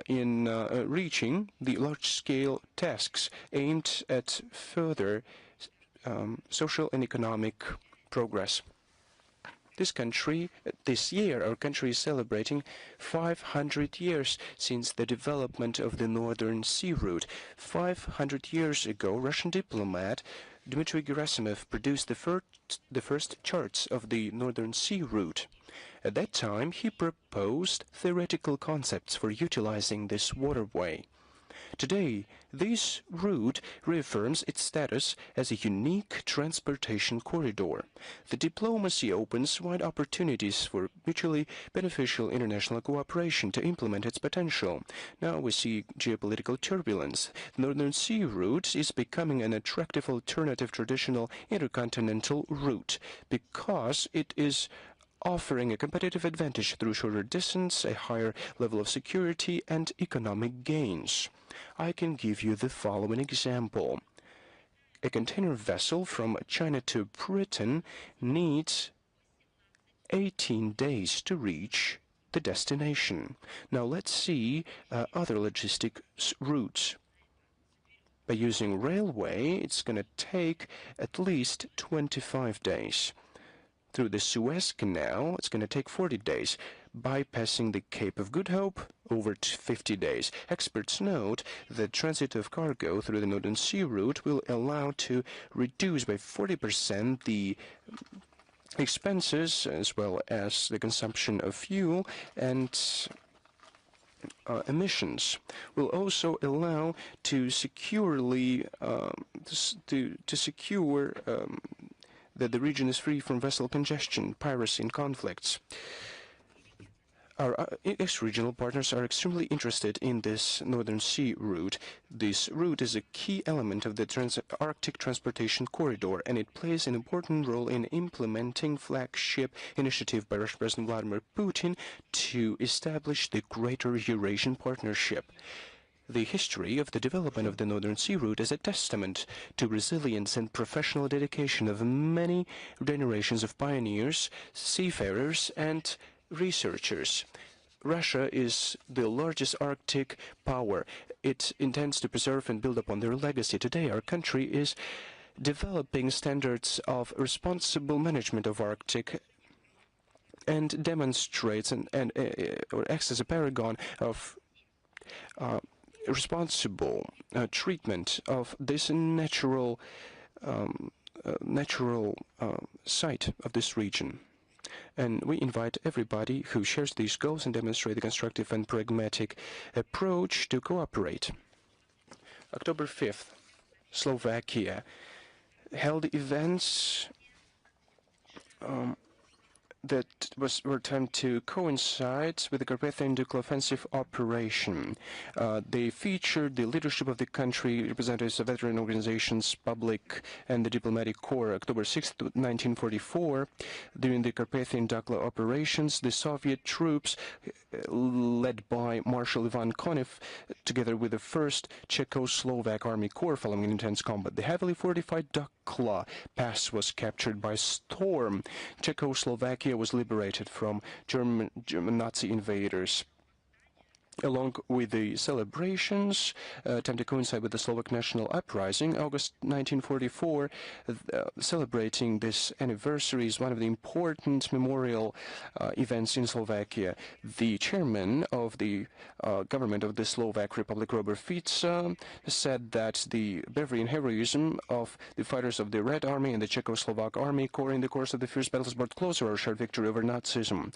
in reaching the large-scale tasks aimed at further social and economic progress. This year, our country is celebrating 500 years since the development of the Northern Sea Route. 500 years ago, Russian diplomat Dmitry Gerasimov produced the first charts of the Northern Sea Route. At that time, he proposed theoretical concepts for utilizing this waterway. Today, this route reaffirms its status as a unique transportation corridor. The diplomacy opens wide opportunities for mutually beneficial international cooperation to implement its potential. Now we see geopolitical turbulence. The Northern Sea route is becoming an attractive alternative traditional intercontinental route because it is offering a competitive advantage through shorter distance, a higher level of security, and economic gains. I can give you the following example. A container vessel from China to Britain needs 18 days to reach the destination. Now let's see other logistics routes. By using railway, it's going to take at least 25 days. Through the Suez Canal, it's going to take 40 days. Bypassing the Cape of Good Hope, over 50 days. Experts note that transit of cargo through the Northern Sea route will allow to reduce by 40% the expenses as well as the consumption of fuel and emissions. Will also allow to securely secure that the region is free from vessel congestion, piracy, and conflicts. Our ex-regional partners are extremely interested in this Northern Sea route. This route is a key element of the Arctic transportation corridor, and it plays an important role in implementing flagship initiative by Russian President Vladimir Putin to establish the Greater Eurasian Partnership. The history of the development of the Northern Sea route is a testament to resilience and professional dedication of many generations of pioneers, seafarers, and researchers. Russia is the largest Arctic power. It intends to preserve and build upon their legacy. Today, our country is developing standards of responsible management of Arctic and demonstrates or acts as a paragon of responsible treatment of this natural site of this region. And we invite everybody who shares these goals and demonstrate a constructive and pragmatic approach to cooperate. October 5th, Slovakia held events that were timed to coincide with the Carpathian Ducal Offensive operation. They featured the leadership of the country, representatives of veteran organizations, public, and the diplomatic corps. October 6, 1944, during the Carpathian Ducal operations, the Soviet troops, led by Marshal Ivan Konev, together with the 1st Czechoslovak Army Corps, following an intense combat. The heavily fortified Dukla Pass was captured by storm. Czechoslovakia was liberated from German Nazi invaders. Along with the celebrations, tend to coincide with the Slovak National Uprising, August 1944, celebrating this anniversary is one of the important memorial events in Slovakia. The chairman of the government of the Slovak Republic, Robert Fico, said that the bravery and heroism of the fighters of the Red Army and the Czechoslovak Army Corps in the course of the fierce battles brought closer our shared victory over Nazism.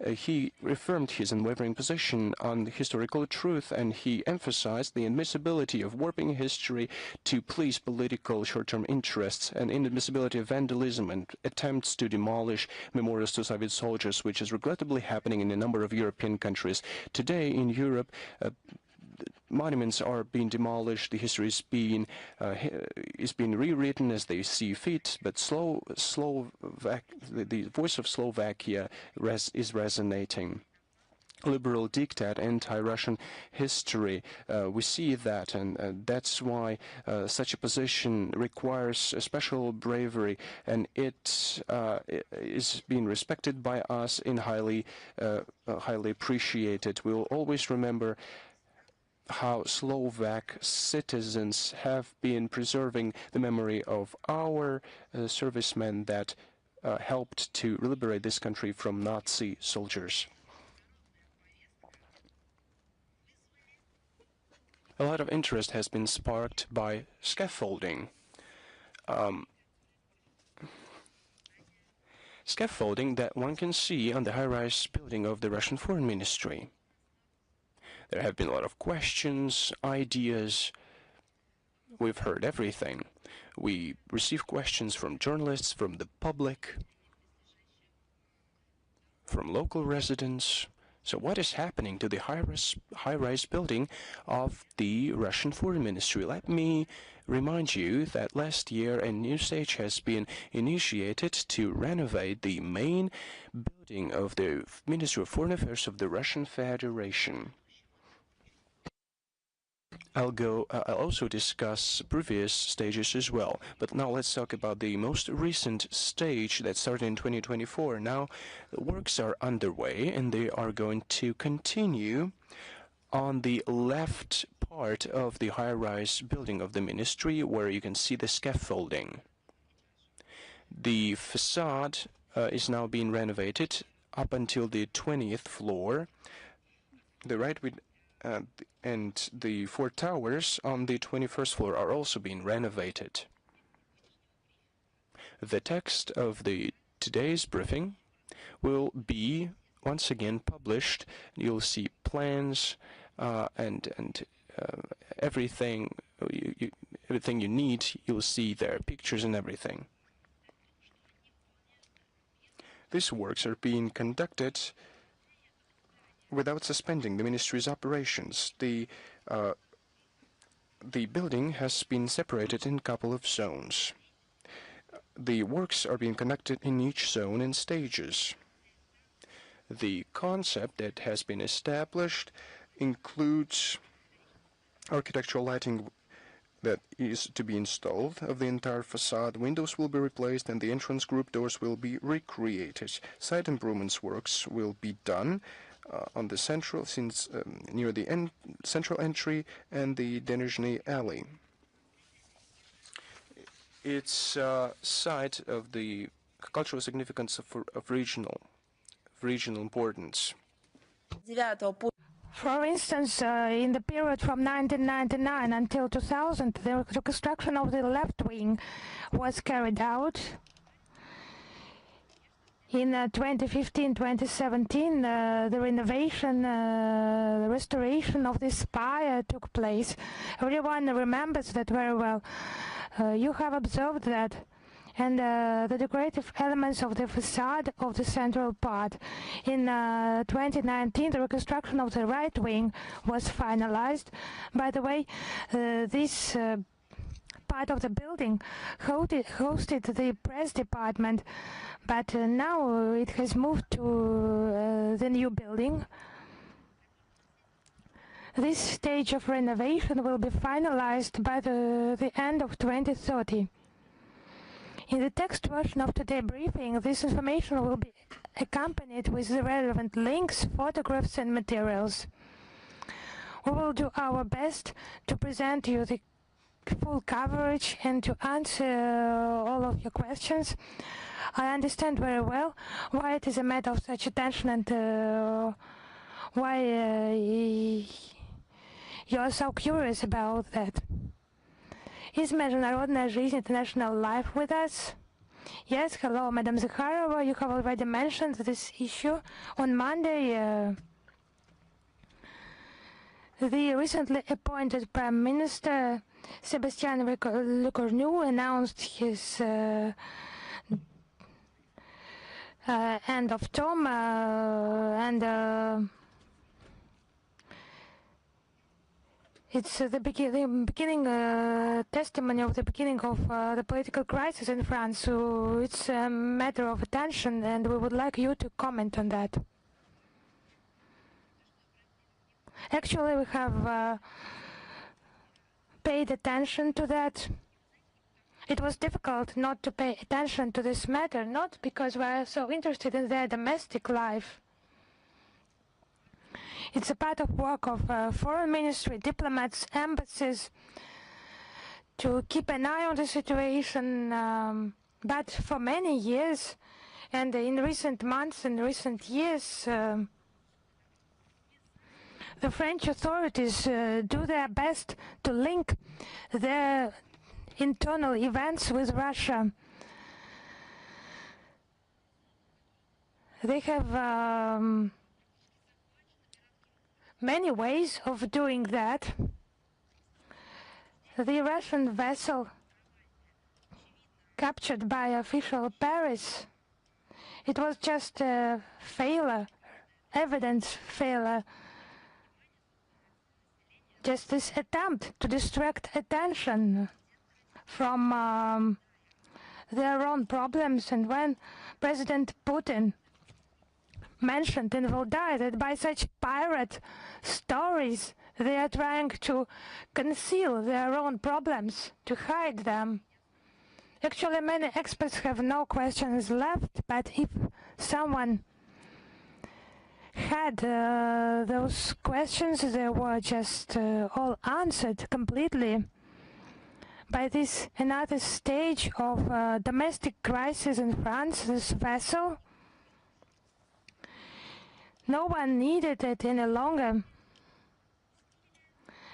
He reaffirmed his unwavering position on the historical truth, and he emphasized the admissibility of warping history to please political short-term interests and inadmissibility of vandalism and attempts to demolish memorials to Soviet soldiers, which is regrettably happening in a number of European countries. Today in Europe, monuments are being demolished, the history is being rewritten as they see fit, but the voice of Slovakia is resonating. Liberal diktat, anti-Russian history. We see that, and that's why such a position requires a special bravery, and it is being respected by us and highly appreciated. We will always remember how Slovak citizens have been preserving the memory of our servicemen that helped to liberate this country from Nazi soldiers. A lot of interest has been sparked by scaffolding. Scaffolding that one can see on the high-rise building of the Russian Foreign Ministry. There have been a lot of questions, ideas. We've heard everything. We receive questions from journalists, from the public, from local residents. So what is happening to the high-rise building of the Russian Foreign Ministry? Let me remind you that last year a new stage has been initiated to renovate the main building of the Ministry of Foreign Affairs of the Russian Federation. I'll also discuss previous stages as well. But now let's talk about the most recent stage that started in 2024. Now, the works are underway and they are going to continue on the left part of the high-rise building of the ministry, where you can see the scaffolding. The facade is now being renovated up until the 20th floor. The right with and the 4 towers on the 21st floor are also being renovated. The text of today's briefing will be once again published. You'll see plans and everything you need. You'll see there, pictures and everything. These works are being conducted without suspending the ministry's operations. The building has been separated in a couple of zones. The works are being conducted in each zone in stages. The concept that has been established includes architectural lighting that is to be installed of the entire facade. Windows will be replaced and the entrance group doors will be recreated. Site improvements works will be done on the central, near the central entry and the Denizhny alley. It's a site of the cultural significance of regional importance. For instance, in the period from 1999 until 2000, the reconstruction of the left wing was carried out. In 2015-2017, the renovation, the restoration of this spire took place. Everyone remembers that very well. You have observed that. And the decorative elements of the facade of the central part. In 2019, the reconstruction of the right wing was finalized. By the way, this part of the building hosted the press department, but now it has moved to the new building. This stage of renovation will be finalized by the end of 2030. In the text version of today's briefing, this information will be accompanied with the relevant links, photographs and materials. We will do our best to present you the full coverage and to answer all of your questions. I understand very well why it is a matter of such attention and why you are so curious about that. Is Международная жизнь, international life, with us? Yes, hello, Madam Zakharova. You have already mentioned this issue. On Monday, the recently appointed Prime Minister Sébastien Lecornu announced his end of term and it's the beginning testimony of the beginning of the political crisis in France. So it's a matter of attention, and we would like you to comment on that. Actually, we have paid attention to that. It was difficult not to pay attention to this matter, not because we are so interested in their domestic life. It's a part of work of foreign ministry, diplomats, embassies, to keep an eye on the situation. But for many years, and in recent months and recent years, the French authorities do their best to link their internal events with Russia. They have many ways of doing that. The Russian vessel captured by official Paris, it was just a failure, evidence failure, just this attempt to distract attention from their own problems. And when President Putin mentioned in Valdai that by such pirate stories they are trying to conceal their own problems, to hide them. Actually, many experts have no questions left, but if someone had those questions, they were just all answered completely by this another stage of domestic crisis in France, this vessel. No one needed it any longer.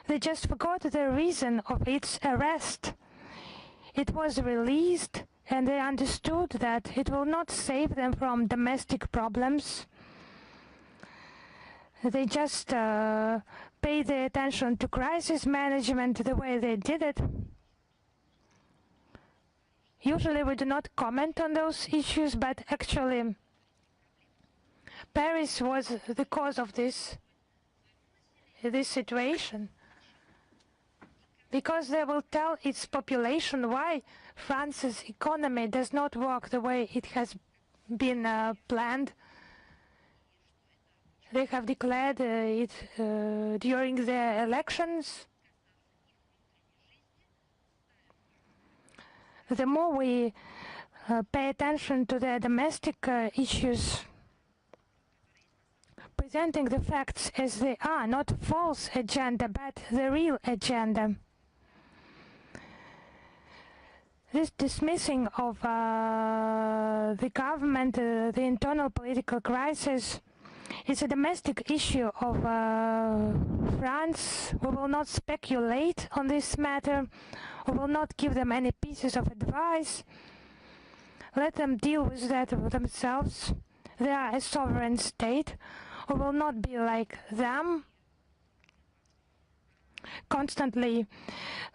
They just forgot the reason of its arrest. It was released, and they understood that it will not save them from domestic problems. They just paid their attention to crisis management the way they did it. Usually we do not comment on those issues, but actually Paris was the cause of this situation, because they will tell its population why France's economy does not work the way it has been planned. They have declared it during their elections. The more we pay attention to the domestic issues, presenting the facts as they are, not false agenda, but the real agenda. This dismissing of the government, the internal political crisis, is a domestic issue of France. We will not speculate on this matter. We will not give them any pieces of advice. Let them deal with that themselves. They are a sovereign state. We will not be like them, constantly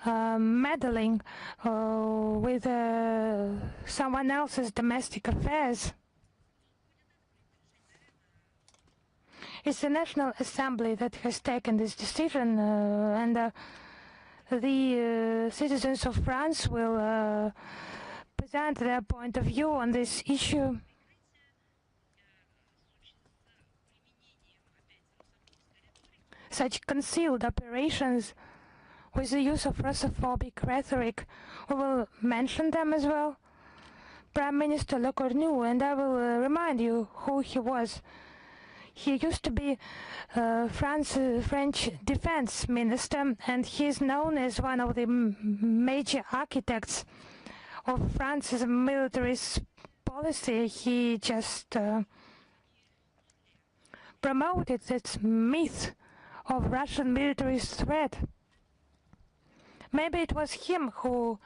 meddling with someone else's domestic affairs. It's the National Assembly that has taken this decision, and the citizens of France will present their point of view on this issue. Such concealed operations with the use of Russophobic rhetoric, we will mention them as well. Prime Minister Le Cornu, and I will remind you who he was. He used to be French defense minister, and he is known as one of the major architects of France's military policy. He just promoted this myth of Russian military threat. Maybe it was him who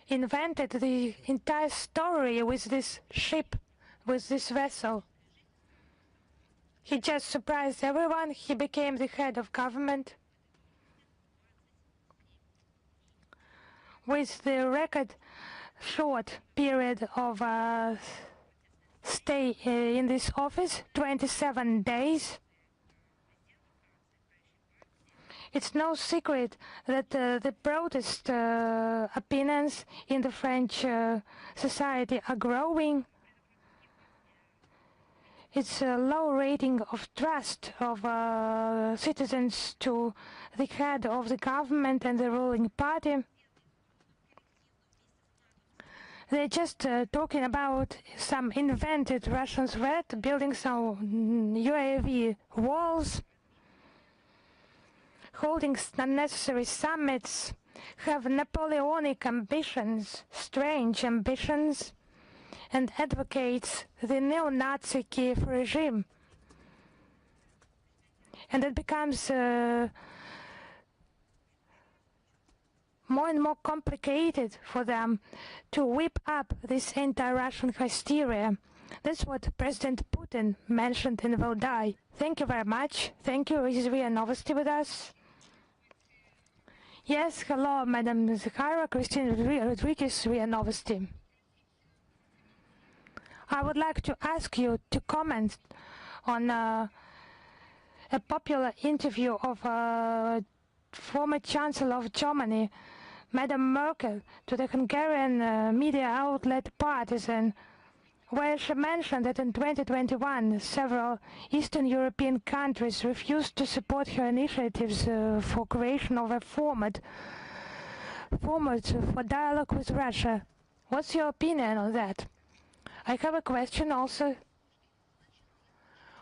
invented the entire story with this ship, with this vessel. He just surprised everyone. He became the head of government with the record short period of stay in this office, 27 days. It's no secret that the protest opinions in the French society are growing. It's a low rating of trust of citizens to the head of the government and the ruling party. They're just talking about some invented Russian threat, building some UAV walls, holding unnecessary summits, have Napoleonic ambitions, strange ambitions, and advocates the neo-Nazi Kiev regime. And it becomes more and more complicated for them to whip up this anti-Russian hysteria. That's what President Putin mentioned in Valdai. Thank you very much. Thank you. Is RIA Novosti with us? Yes, hello, Madam Zakharova, Christine Rodriguez, RIA Novosti. I would like to ask you to comment on a popular interview of former Chancellor of Germany, Madam Merkel, to the Hungarian media outlet Partisan, where she mentioned that in 2021 several Eastern European countries refused to support her initiatives for creation of a format for dialogue with Russia. What's your opinion on that? I have a question also.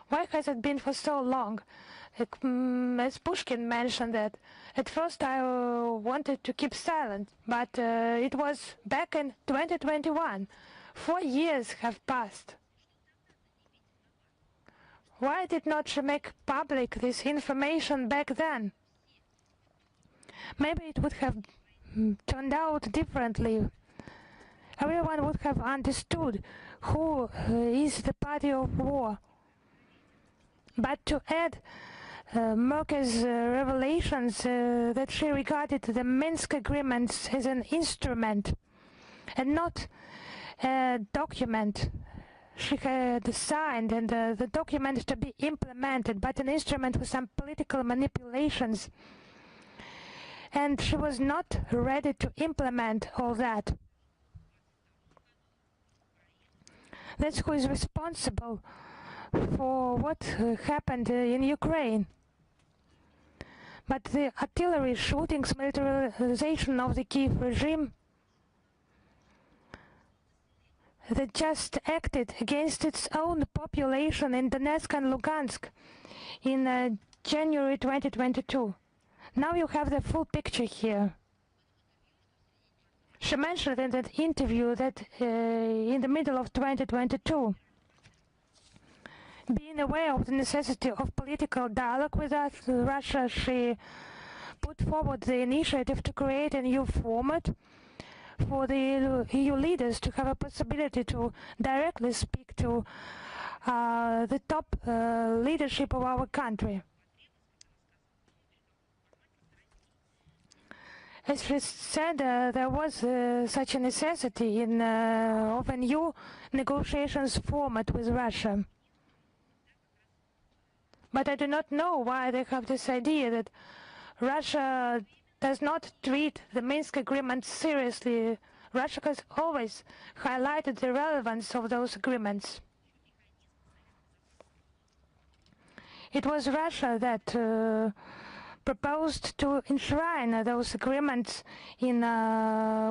Why has it been for so long? As Pushkin mentioned that, at first I wanted to keep silent, but it was back in 2021. 4 years have passed. Why did not she make public this information back then? Maybe it would have turned out differently. Everyone would have understood who is the party of war. But to add Merkel's revelations that she regarded the Minsk agreements as an instrument and not a document she had signed, and the document to be implemented, but an instrument with some political manipulations. And she was not ready to implement all that. That's who is responsible for what happened in Ukraine. But the artillery shootings, militarization of the Kiev regime that just acted against its own population in Donetsk and Lugansk in January 2022. Now you have the full picture here. She mentioned in that interview that in the middle of 2022, being aware of the necessity of political dialogue with Russia, she put forward the initiative to create a new format for the EU leaders to have a possibility to directly speak to the top leadership of our country. As she said, there was such a necessity of a new negotiations format with Russia. But I do not know why they have this idea that Russia does not treat the Minsk agreement seriously. Russia has always highlighted the relevance of those agreements. It was Russia that proposed to enshrine those agreements in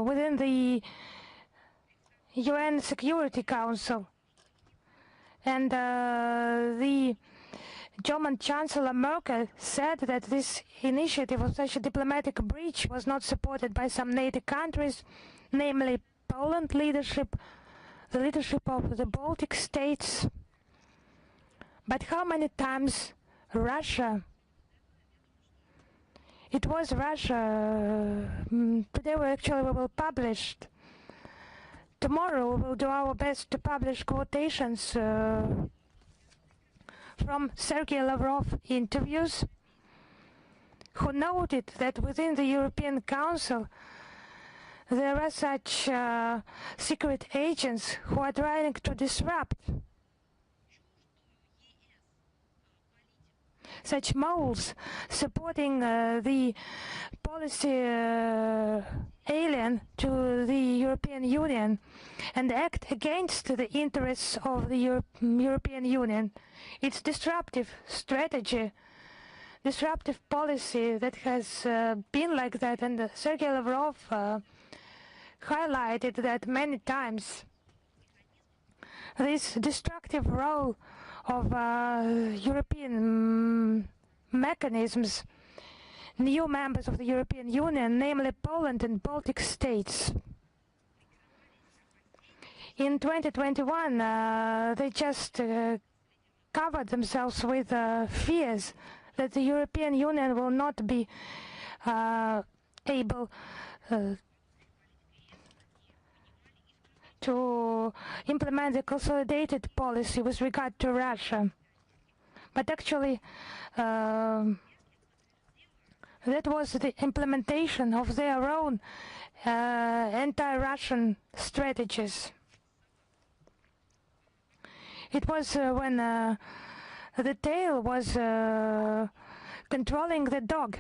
within the UN Security Council. And the German Chancellor Merkel said that this initiative of such a diplomatic breach was not supported by some NATO countries, namely Poland leadership, the leadership of the Baltic states. But how many times Russia? It was Russia. Today we will publish. Tomorrow we will do our best to publish quotations from Sergei Lavrov interviews, who noted that within the European Council there are such secret agents who are trying to disrupt, such moles supporting the policy alien to the European Union and act against the interests of the European Union. It's disruptive strategy, disruptive policy that has been like that, and Sergei Lavrov highlighted that many times. This destructive role of European mechanisms, new members of the European Union, namely Poland and Baltic states. In 2021, they just covered themselves with fears that the European Union will not be able to to implement the consolidated policy with regard to Russia. But actually, that was the implementation of their own anti-Russian strategies. It was when the tail was controlling the dog.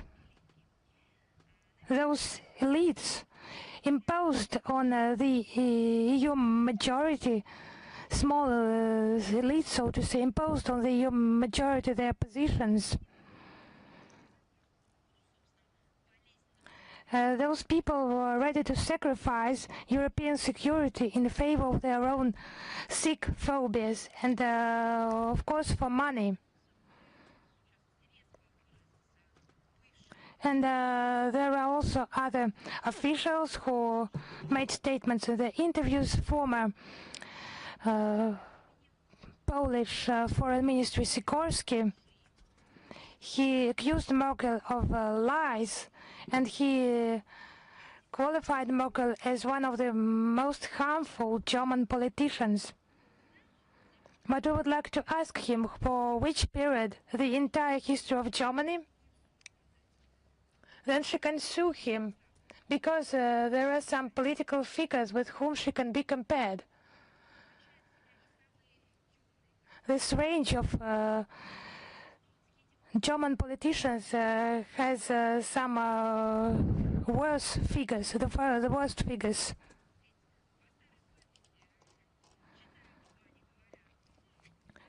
Those elites imposed on the EU majority, small elites, so to say, imposed on the EU majority their positions. Those people were ready to sacrifice European security in favor of their own sick phobias and, of course, for money. And there are also other officials who made statements in the interviews. Former Polish Foreign Minister Sikorski, he accused Merkel of lies, and he qualified Merkel as one of the most harmful German politicians. But we would like to ask him for which period, the entire history of Germany? Then she can sue him, because there are some political figures with whom she can be compared. This range of German politicians has some worse figures, the worst figures.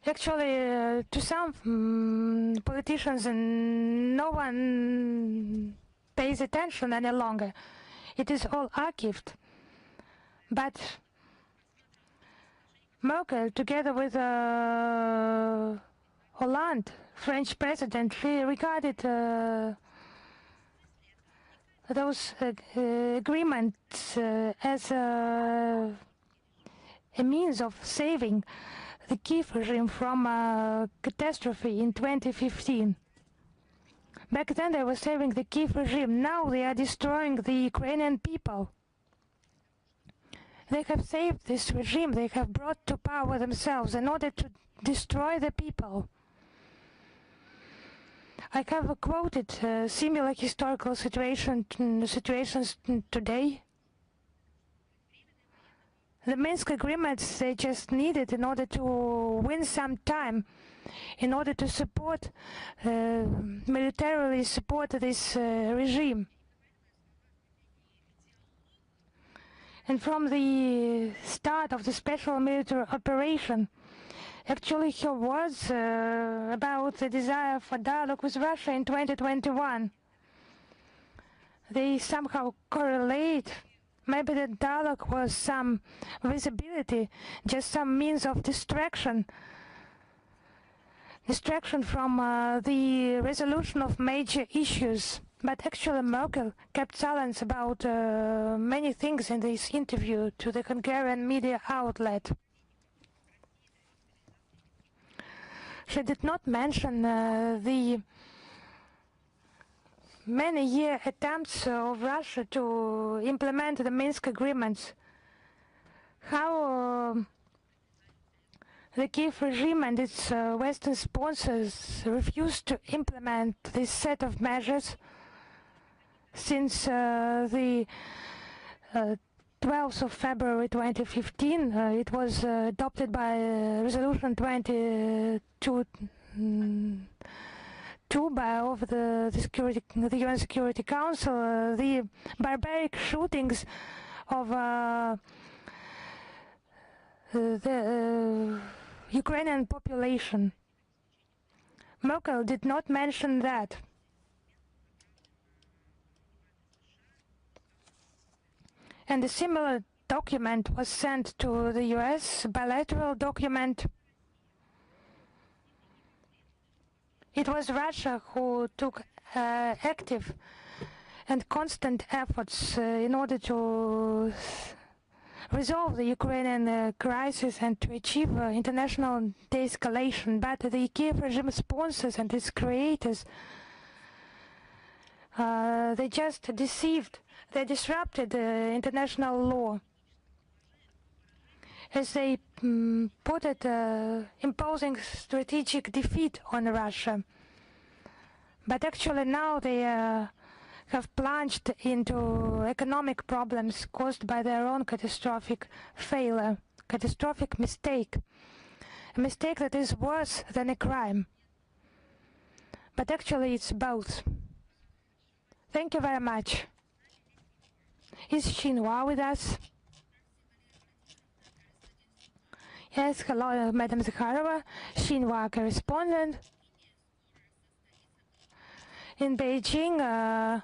Actually, to some politicians, no one pays attention any longer. It is all archived. But Merkel, together with Hollande, French president, she regarded those agreements as a means of saving the Kiev regime from a catastrophe in 2015. Back then they were saving the Kiev regime. Now they are destroying the Ukrainian people. They have saved this regime. They have brought to power themselves in order to destroy the people. I have quoted similar historical situations today. The Minsk agreements, they just needed in order to win some time, in order to support, militarily support this regime. And from the start of the special military operation, actually he was about the desire for dialogue with Russia in 2021. They somehow correlate. Maybe the dialogue was some visibility, just some means of distraction from the resolution of major issues. But actually Merkel kept silence about many things in this interview to the Hungarian media outlet. She did not mention the many-year attempts of Russia to implement the Minsk agreements, how the Kiev regime and its Western sponsors refused to implement this set of measures since the 12th of February 2015. It was adopted by Resolution 22 of the UN Security Council, the barbaric shootings of the Ukrainian population. Merkel did not mention that. And a similar document was sent to the US, a bilateral document. It was Russia who took active and constant efforts in order to resolve the Ukrainian crisis and to achieve international de-escalation. But the Kiev regime sponsors and its creators, they just deceived, they disrupted international law. as they put it, imposing strategic defeat on Russia. But actually now they have plunged into economic problems caused by their own catastrophic failure, catastrophic mistake, a mistake that is worse than a crime. But actually it's both. Thank you very much. Is Xinhua with us? Yes, hello, Madam Zakharova, Xinhua correspondent. In Beijing,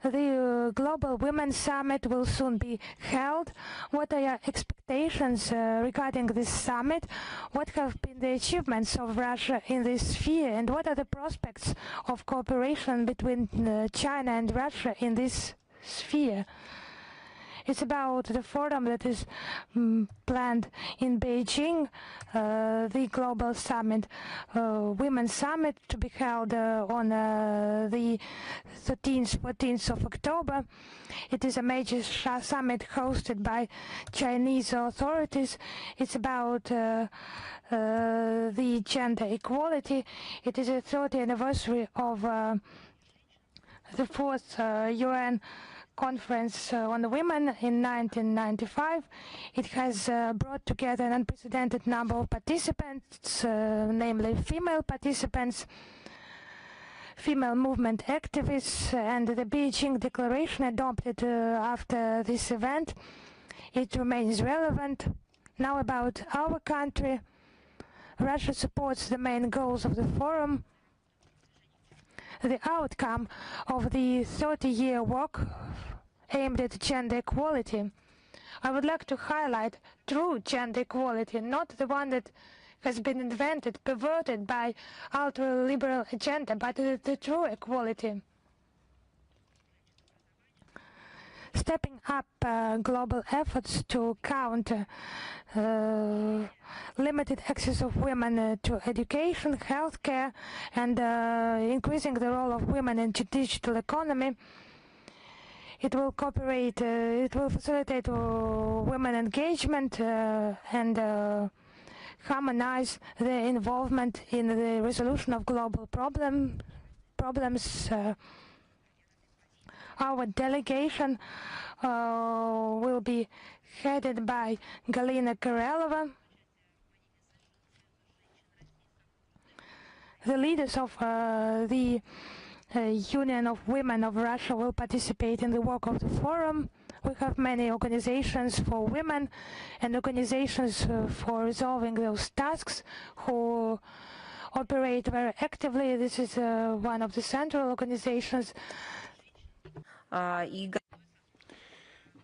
the Global Women's Summit will soon be held. What are your expectations regarding this summit? What have been the achievements of Russia in this sphere, and what are the prospects of cooperation between China and Russia in this sphere? It's about the forum that is planned in Beijing, the Global Summit, Women's Summit, to be held on the 13th, 14th of October. It is a major summit hosted by Chinese authorities. It's about the gender equality. It is a 30th anniversary of the fourth UN Conference on the Women in 1995. It has brought together an unprecedented number of participants, namely female participants, female movement activists, and the Beijing Declaration adopted after this event. It remains relevant. Now about our country. Russia supports the main goals of the forum. The outcome of the 30-year work aimed at gender equality. I would like to highlight true gender equality, not the one that has been invented, perverted by ultra-liberal agenda, but the true equality. Stepping up global efforts to counter limited access of women to education, healthcare, and increasing the role of women in the digital economy. It will cooperate, it will facilitate women engagement and harmonize their involvement in the resolution of global problems. Our delegation will be headed by Galina Karelova. The leaders of the Union of Women of Russia will participate in the work of the forum. We have many organizations for women and organizations for resolving those tasks who operate very actively. This is one of the central organizations.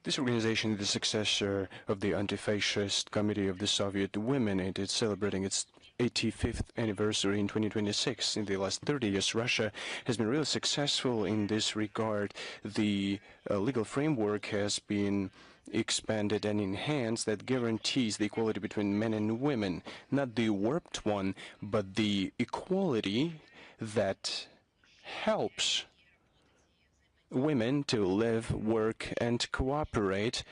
This organization is the successor of the Anti-Fascist Committee of the Soviet Women. It is celebrating its 85th anniversary in 2026. In the last 30 years, Russia has been really successful in this regard. The legal framework has been expanded and enhanced that guarantees the equality between men and women. Not the warped one, but the equality that helps women to live, work, and cooperate.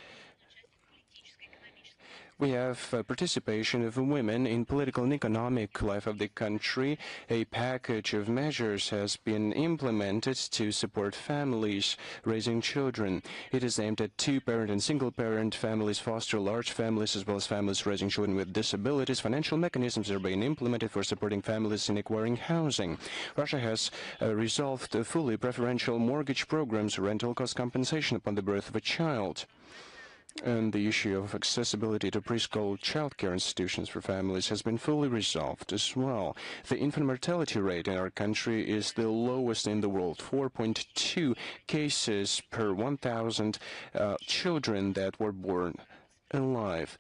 We have participation of women in political and economic life of the country. A package of measures has been implemented to support families raising children. It is aimed at two-parent and single-parent families, foster large families, as well as families raising children with disabilities. Financial mechanisms are being implemented for supporting families in acquiring housing. Russia has resolved fully preferential mortgage programs, rental cost compensation upon the birth of a child. And the issue of accessibility to preschool childcare institutions for families has been fully resolved as well. The infant mortality rate in our country is the lowest in the world, 4.2 cases per 1,000 children that were born alive.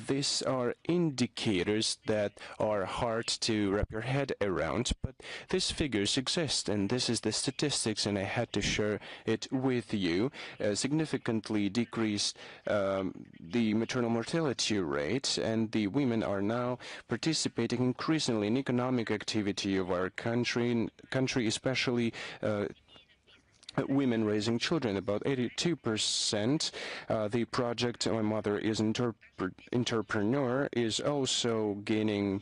These are indicators that are hard to wrap your head around, but these figures exist, and this is the statistics, and I had to share it with you. Significantly decreased the maternal mortality rate, and the women are now participating increasingly in economic activity of our country especially women raising children, about 82%. The project My Mother is Entrepreneur is also gaining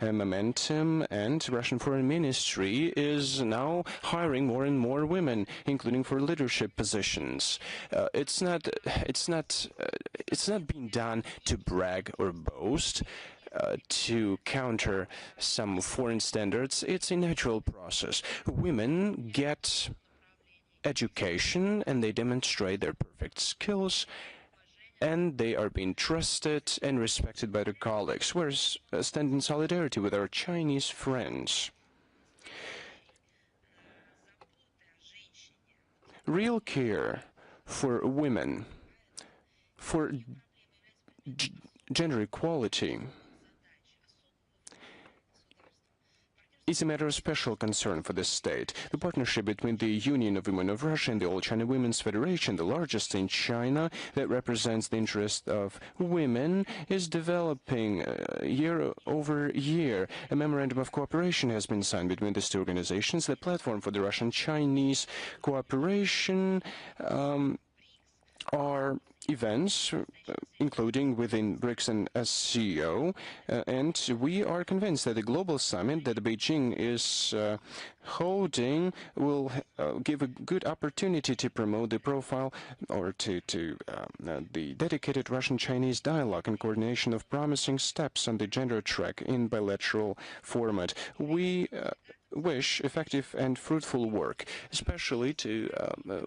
momentum, and Russian Foreign Ministry is now hiring more and more women, including for leadership positions. It's not being done to brag or boast. To counter some foreign standards. It's a natural process. Women get education and they demonstrate their perfect skills, and they are being trusted and respected by their colleagues. We stand in solidarity with our Chinese friends. Real care for women, for gender equality, is a matter of special concern for the state. The partnership between the Union of Women of Russia and the All China Women's Federation, the largest in China, that represents the interest of women, is developing year over year. A memorandum of cooperation has been signed between these two organizations. The platform for the Russian-Chinese cooperation are events, including within BRICS and SCO, and we are convinced that the global summit that Beijing is holding will give a good opportunity to promote the profile or to the dedicated Russian-Chinese dialogue and coordination of promising steps on the gender track in bilateral format. We wish effective and fruitful work, especially to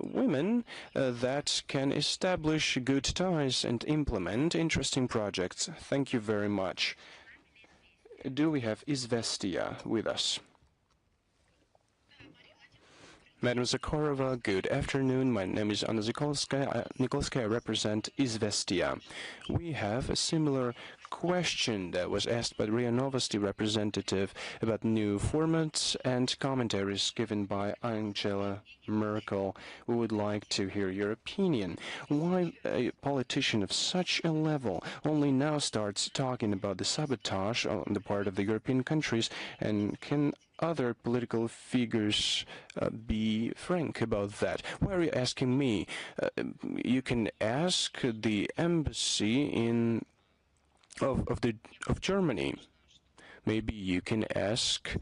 women that can establish good ties and implement interesting projects. Thank you very much. Do we have Izvestia with us? Madam Zakharova, good afternoon. My name is Anna Nikolskaya. I represent Izvestia. We have a similar question that was asked by the RIA Novosti representative about new formats and commentaries given by Angela Merkel. We would like to hear your opinion. Why a politician of such a level only now starts talking about the sabotage on the part of the European countries, and can other political figures be frank about that? Why are you asking me? You can ask the embassy of Germany. Maybe you can ask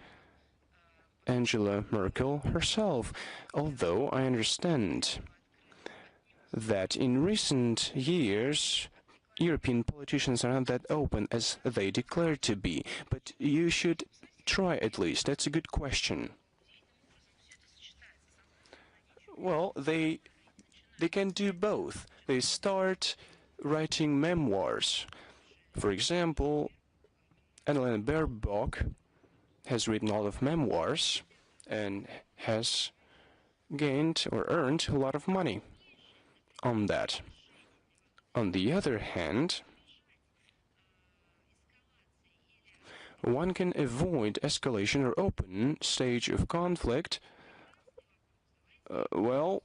Angela Merkel herself. Although I understand that in recent years European politicians are not that open as they declare to be, but you should try at least. That's a good question. Well, they can do both. They start writing memoirs. For example, Annalena Baerbock has written a lot of memoirs and has gained or earned a lot of money on that. On the other hand, one can avoid escalation or open stage of conflict. Well,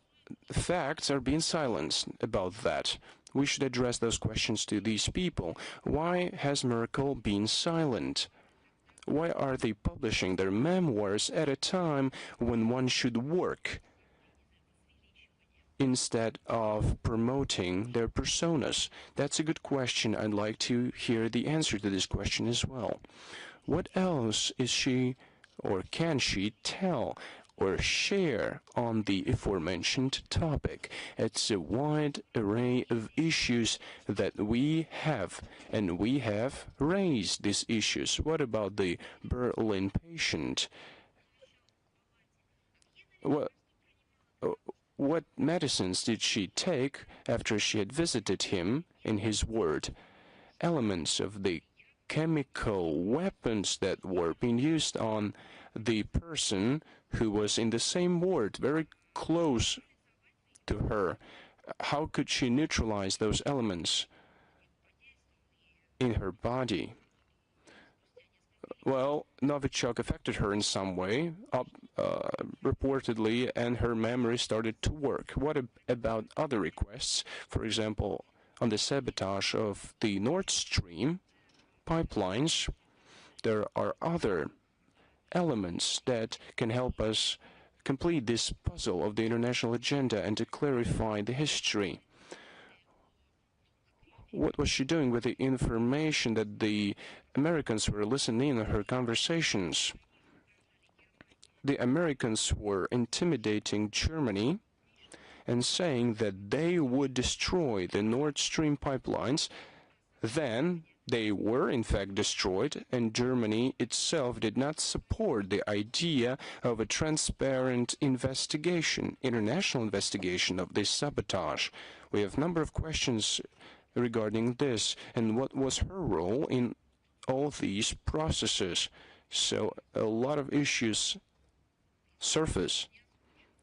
facts are being silenced about that. We should address those questions to these people. Why has Merkel been silent? Why are they publishing their memoirs at a time when one should work instead of promoting their personas? That's a good question. I'd like to hear the answer to this question as well. What else is she or can she tell or share on the aforementioned topic? It's a wide array of issues that we have, and we have raised these issues. What about the Berlin patient? What medicines did she take after she had visited him in his ward? Elements of the chemical weapons that were being used on the person who was in the same ward, very close to her. How could she neutralize those elements in her body? Well, Novichok affected her in some way, reportedly, and her memory started to work. What about other requests? For example, on the sabotage of the Nord Stream pipelines, there are other elements that can help us complete this puzzle of the international agenda and to clarify the history. What was she doing with the information that the Americans were listening in on her conversations? The Americans were intimidating Germany and saying that they would destroy the Nord Stream pipelines. Then they were in fact destroyed, and Germany itself did not support the idea of a transparent investigation, international investigation of this sabotage. We have a number of questions regarding this, and what was her role in all these processes. So a lot of issues surface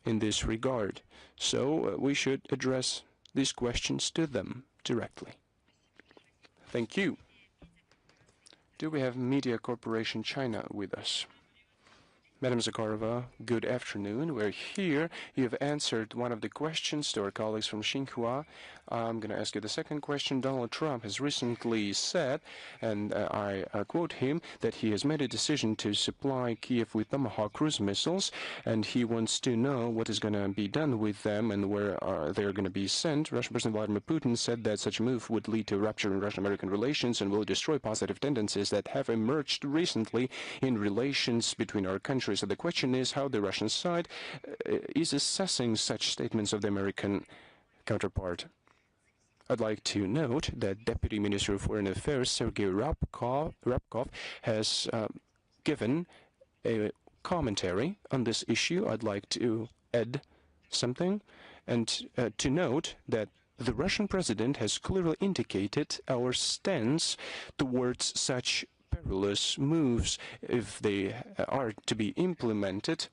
in this regard. So we should address these questions to them directly. Thank you. Do we have Media Corporation China with us? Madam Zakharova, good afternoon. We're here. You have answered one of the questions to our colleagues from Xinhua. I'm going to ask you the second question. Donald Trump has recently said, and I quote him, that he has made a decision to supply Kiev with Tomahawk cruise missiles, and he wants to know what is going to be done with them and where they're going to be sent. Russian President Vladimir Putin said that such a move would lead to a rupture in Russian-American relations and will destroy positive tendencies that have emerged recently in relations between our countries. So the question is how the Russian side is assessing such statements of the American counterpart. I'd like to note that Deputy Minister of Foreign Affairs Sergei Ryabkov has given a commentary on this issue. I'd like to add something and to note that the Russian president has clearly indicated our stance towards such perilous moves if they are to be implemented.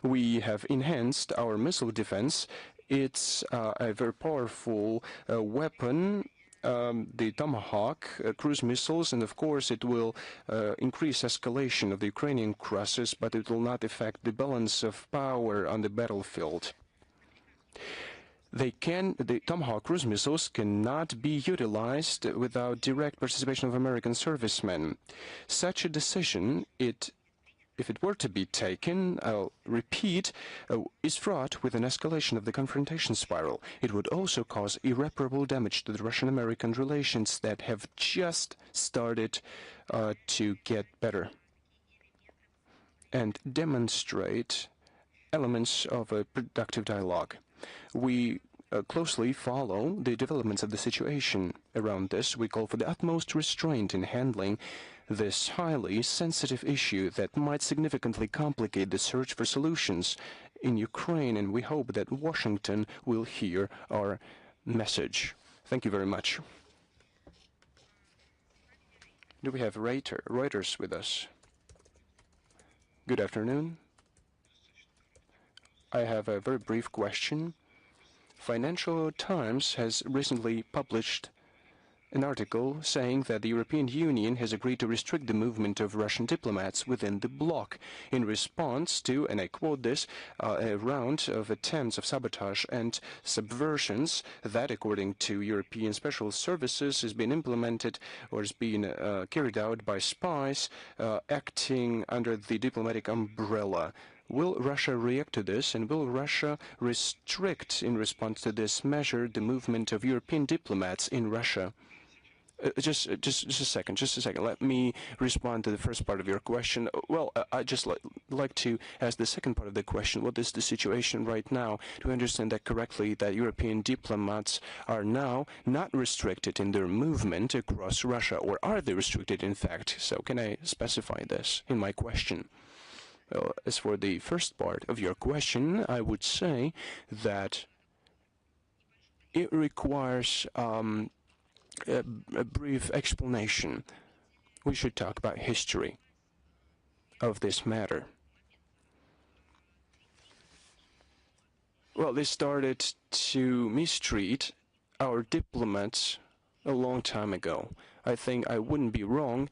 We have enhanced our missile defense. It's a very powerful weapon, the Tomahawk cruise missiles, and of course it will increase escalation of the Ukrainian crisis, but it will not affect the balance of power on the battlefield. The Tomahawk cruise missiles cannot be utilized without direct participation of American servicemen. Such a decision, if it were to be taken, I'll repeat, is fraught with an escalation of the confrontation spiral. It would also cause irreparable damage to the Russian-American relations that have just started to get better and demonstrate elements of a productive dialogue. We closely follow the developments of the situation around this. We call for the utmost restraint in handling this highly sensitive issue that might significantly complicate the search for solutions in Ukraine, and we hope that Washington will hear our message. Thank you very much. Do we have Reuters with us? Good afternoon. I have a very brief question. Financial Times has recently published an article saying that the European Union has agreed to restrict the movement of Russian diplomats within the bloc in response to, and I quote this, a round of attempts of sabotage and subversions that, according to European special services, has been implemented or has been carried out by spies acting under the diplomatic umbrella. Will Russia react to this, and will Russia restrict, in response to this measure, the movement of European diplomats in Russia? Just a second. Let me respond to the first part of your question. Well, I just like to ask the second part of the question. What is the situation right now? Do I understand that correctly, that European diplomats are now not restricted in their movement across Russia, or are they restricted in fact? So can I specify this in my question? Well, as for the first part of your question, I would say that it requires a brief explanation. We should talk about history of this matter. Well, they started to mistreat our diplomats a long time ago. I think I wouldn't be wrong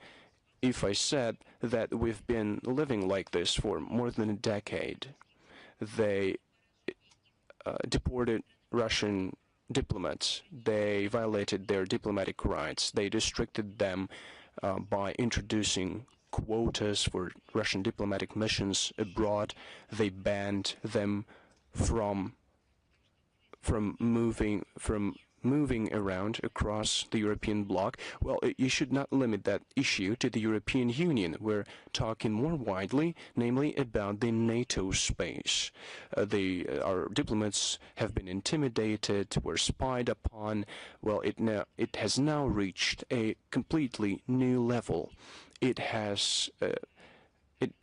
if I said that we've been living like this for more than a decade. They deported Russian diplomats. They violated their diplomatic rights. They restricted them by introducing quotas for Russian diplomatic missions abroad. They banned them from moving around across the European bloc. Well, you should not limit that issue to the European Union. We're talking more widely, namely about the NATO space. Our diplomats have been intimidated, were spied upon. Well, it has now reached a completely new level. It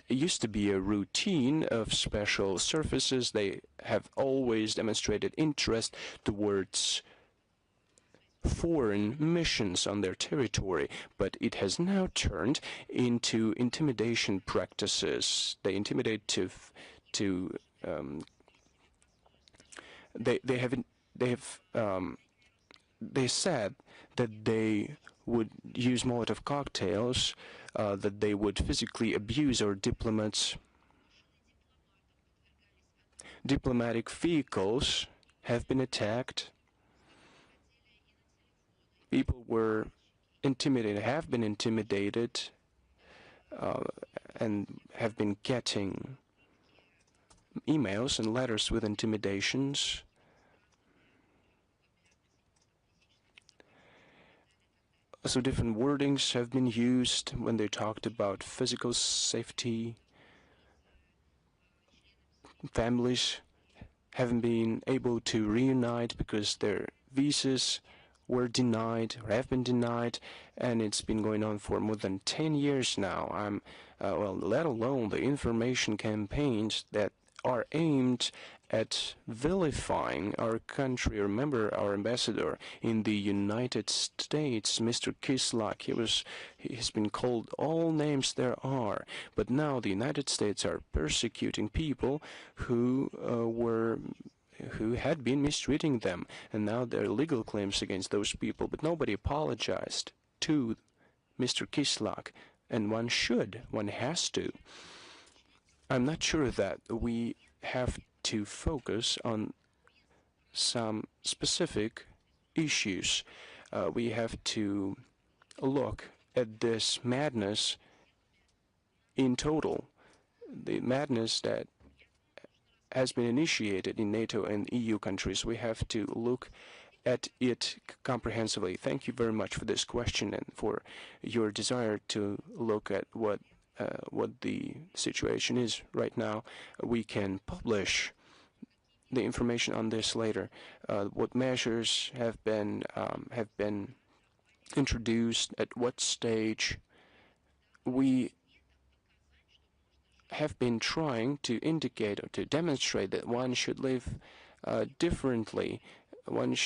used to be a routine of special services. They have always demonstrated interest towards foreign missions on their territory, but it has now turned into intimidation practices. They intimidate they said that they would use Molotov cocktails, that they would physically abuse our diplomats. Diplomatic vehicles have been attacked. People were intimidated, have been intimidated, and have been getting emails and letters with intimidations. So different wordings have been used when they talked about physical safety. Families haven't been able to reunite because their visas were denied or have been denied, and it's been going on for more than 10 years now. Let alone the information campaigns that are aimed at vilifying our country. Remember our ambassador in the United States, Mr. Kislak. He's been called all names there are, but now the United States are persecuting people who had been mistreating them, and now there are legal claims against those people, but nobody apologized to Mr. Kislak, and one has to. I'm not sure that we have to focus on some specific issues. We have to look at this madness in total, the madness that has been initiated in NATO and EU countries. We have to look at it comprehensively. Thank you very much for this question and for your desire to look at what the situation is right now. We can publish the information on this later. What measures have been introduced, at what stage. We have been trying to indicate or to demonstrate that one should live differently. One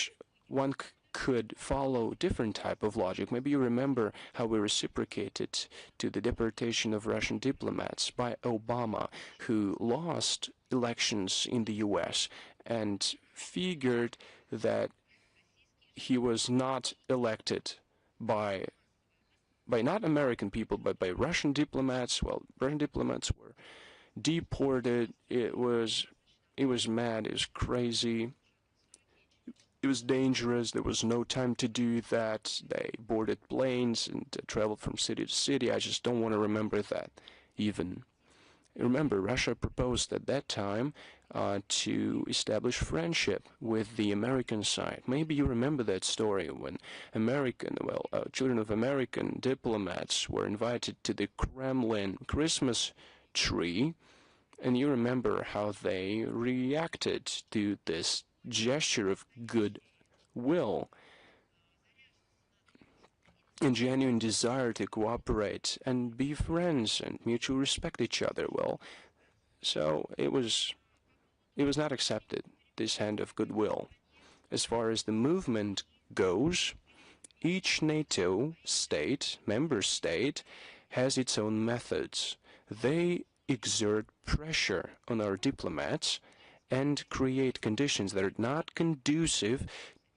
could follow different type of logic. Maybe you remember how we reciprocated to the deportation of Russian diplomats by Obama, who lost elections in the US and figured that he was not elected by not American people, but by Russian diplomats. Well, Russian diplomats were deported. It was mad. It was crazy. It was dangerous. There was no time to do that. They boarded planes and traveled from city to city. I just don't want to remember that even. Remember, Russia proposed at that time to establish friendship with the American side. Maybe you remember that story when children of American diplomats were invited to the Kremlin Christmas tree, and you remember how they reacted to this gesture of goodwill and genuine desire to cooperate and be friends and mutually respect each other. Well, so it was not accepted, this hand of goodwill. As far as the movement goes, each NATO member state, has its own methods. They exert pressure on our diplomats and create conditions that are not conducive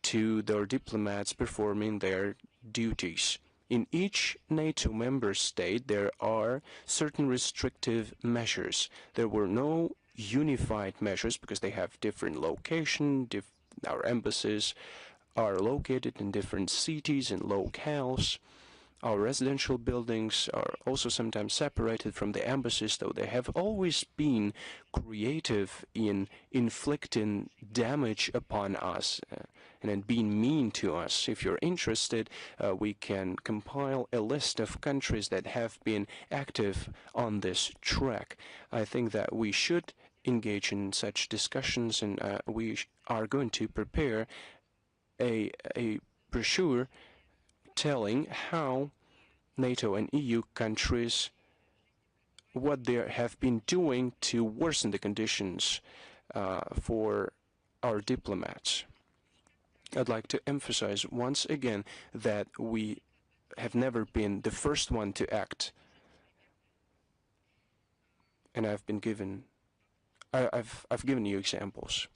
to their diplomats performing their duties. In each NATO member state, there are certain restrictive measures. There were no unified measures because they have different location. Our embassies are located in different cities and locales. Our residential buildings are also sometimes separated from the embassies, though they have always been creative in inflicting damage upon us and in being mean to us. If you're interested, we can compile a list of countries that have been active on this track. I think that we should engage in such discussions, and we are going to prepare a brochure telling how NATO and EU countries, what they have been doing to worsen the conditions for our diplomats. I'd like to emphasize once again that we have never been the first one to act, and I've given you examples.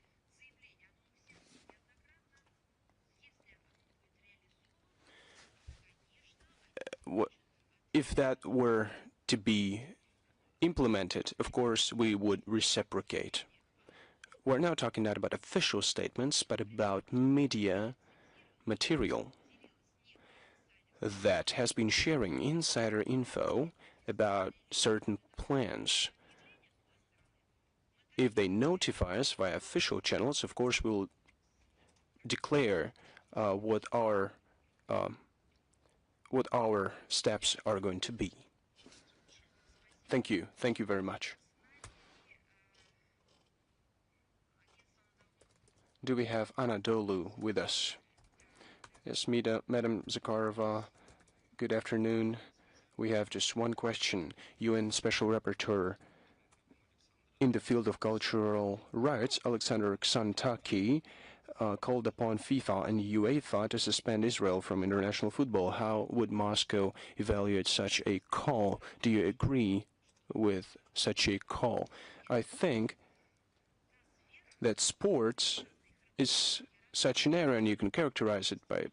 If that were to be implemented, of course, we would reciprocate. We're now talking not about official statements, but about media material that has been sharing insider info about certain plans. If they notify us via official channels, of course, we'll declare what our steps are going to be. Thank you. Thank you very much. Do we have Anadolu with us? Yes, Madam Zakharova, good afternoon. We have just one question. UN Special Rapporteur in the field of cultural rights, Alexander Xantaki, called upon FIFA and UEFA to suspend Israel from international football. How would Moscow evaluate such a call? Do you agree with such a call? I think that sports is such an area, and you can characterize it by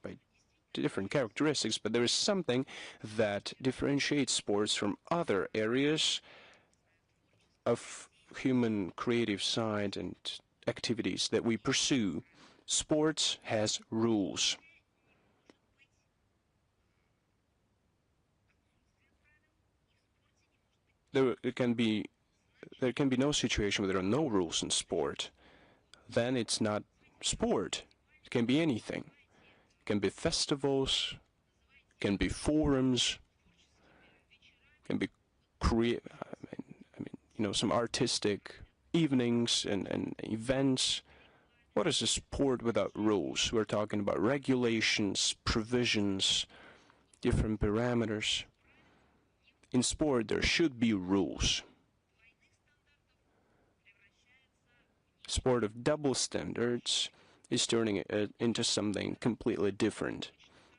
different characteristics, but there is something that differentiates sports from other areas of human creative side and activities that we pursue. Sports has rules. There can be no situation where there are no rules in sport. Then it's not sport. It can be anything. It can be festivals, it can be forums, it can be some artistic evenings and events. What is a sport without rules? We're talking about regulations, provisions, different parameters. In sport, there should be rules. Sport of double standards is turning it into something completely different.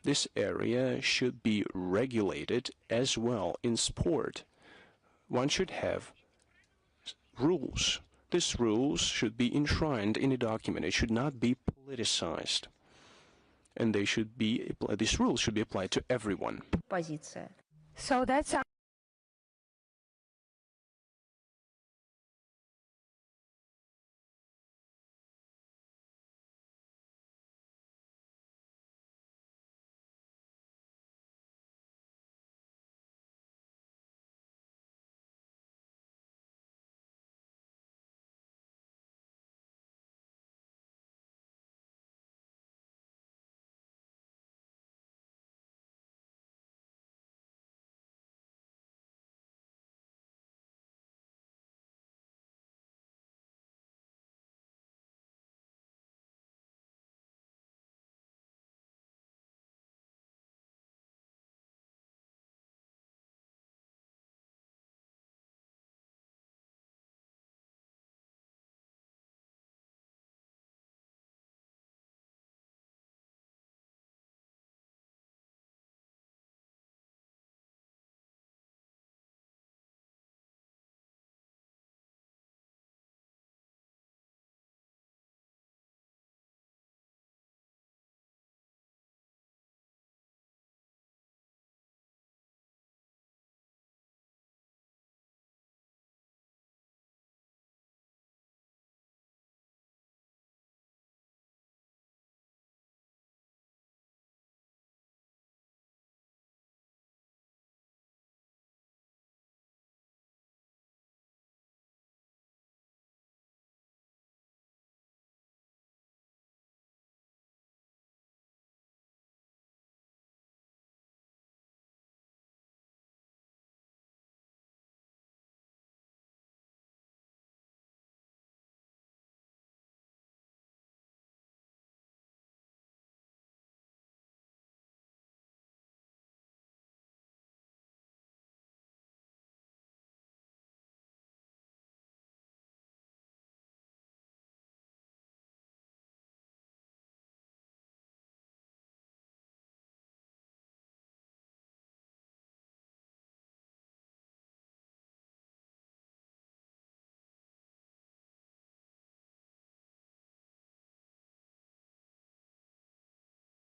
This area should be regulated as well in sport. One should have rules. These rules should be enshrined in a document. It should not be politicized. And these rules should be applied to everyone. So that's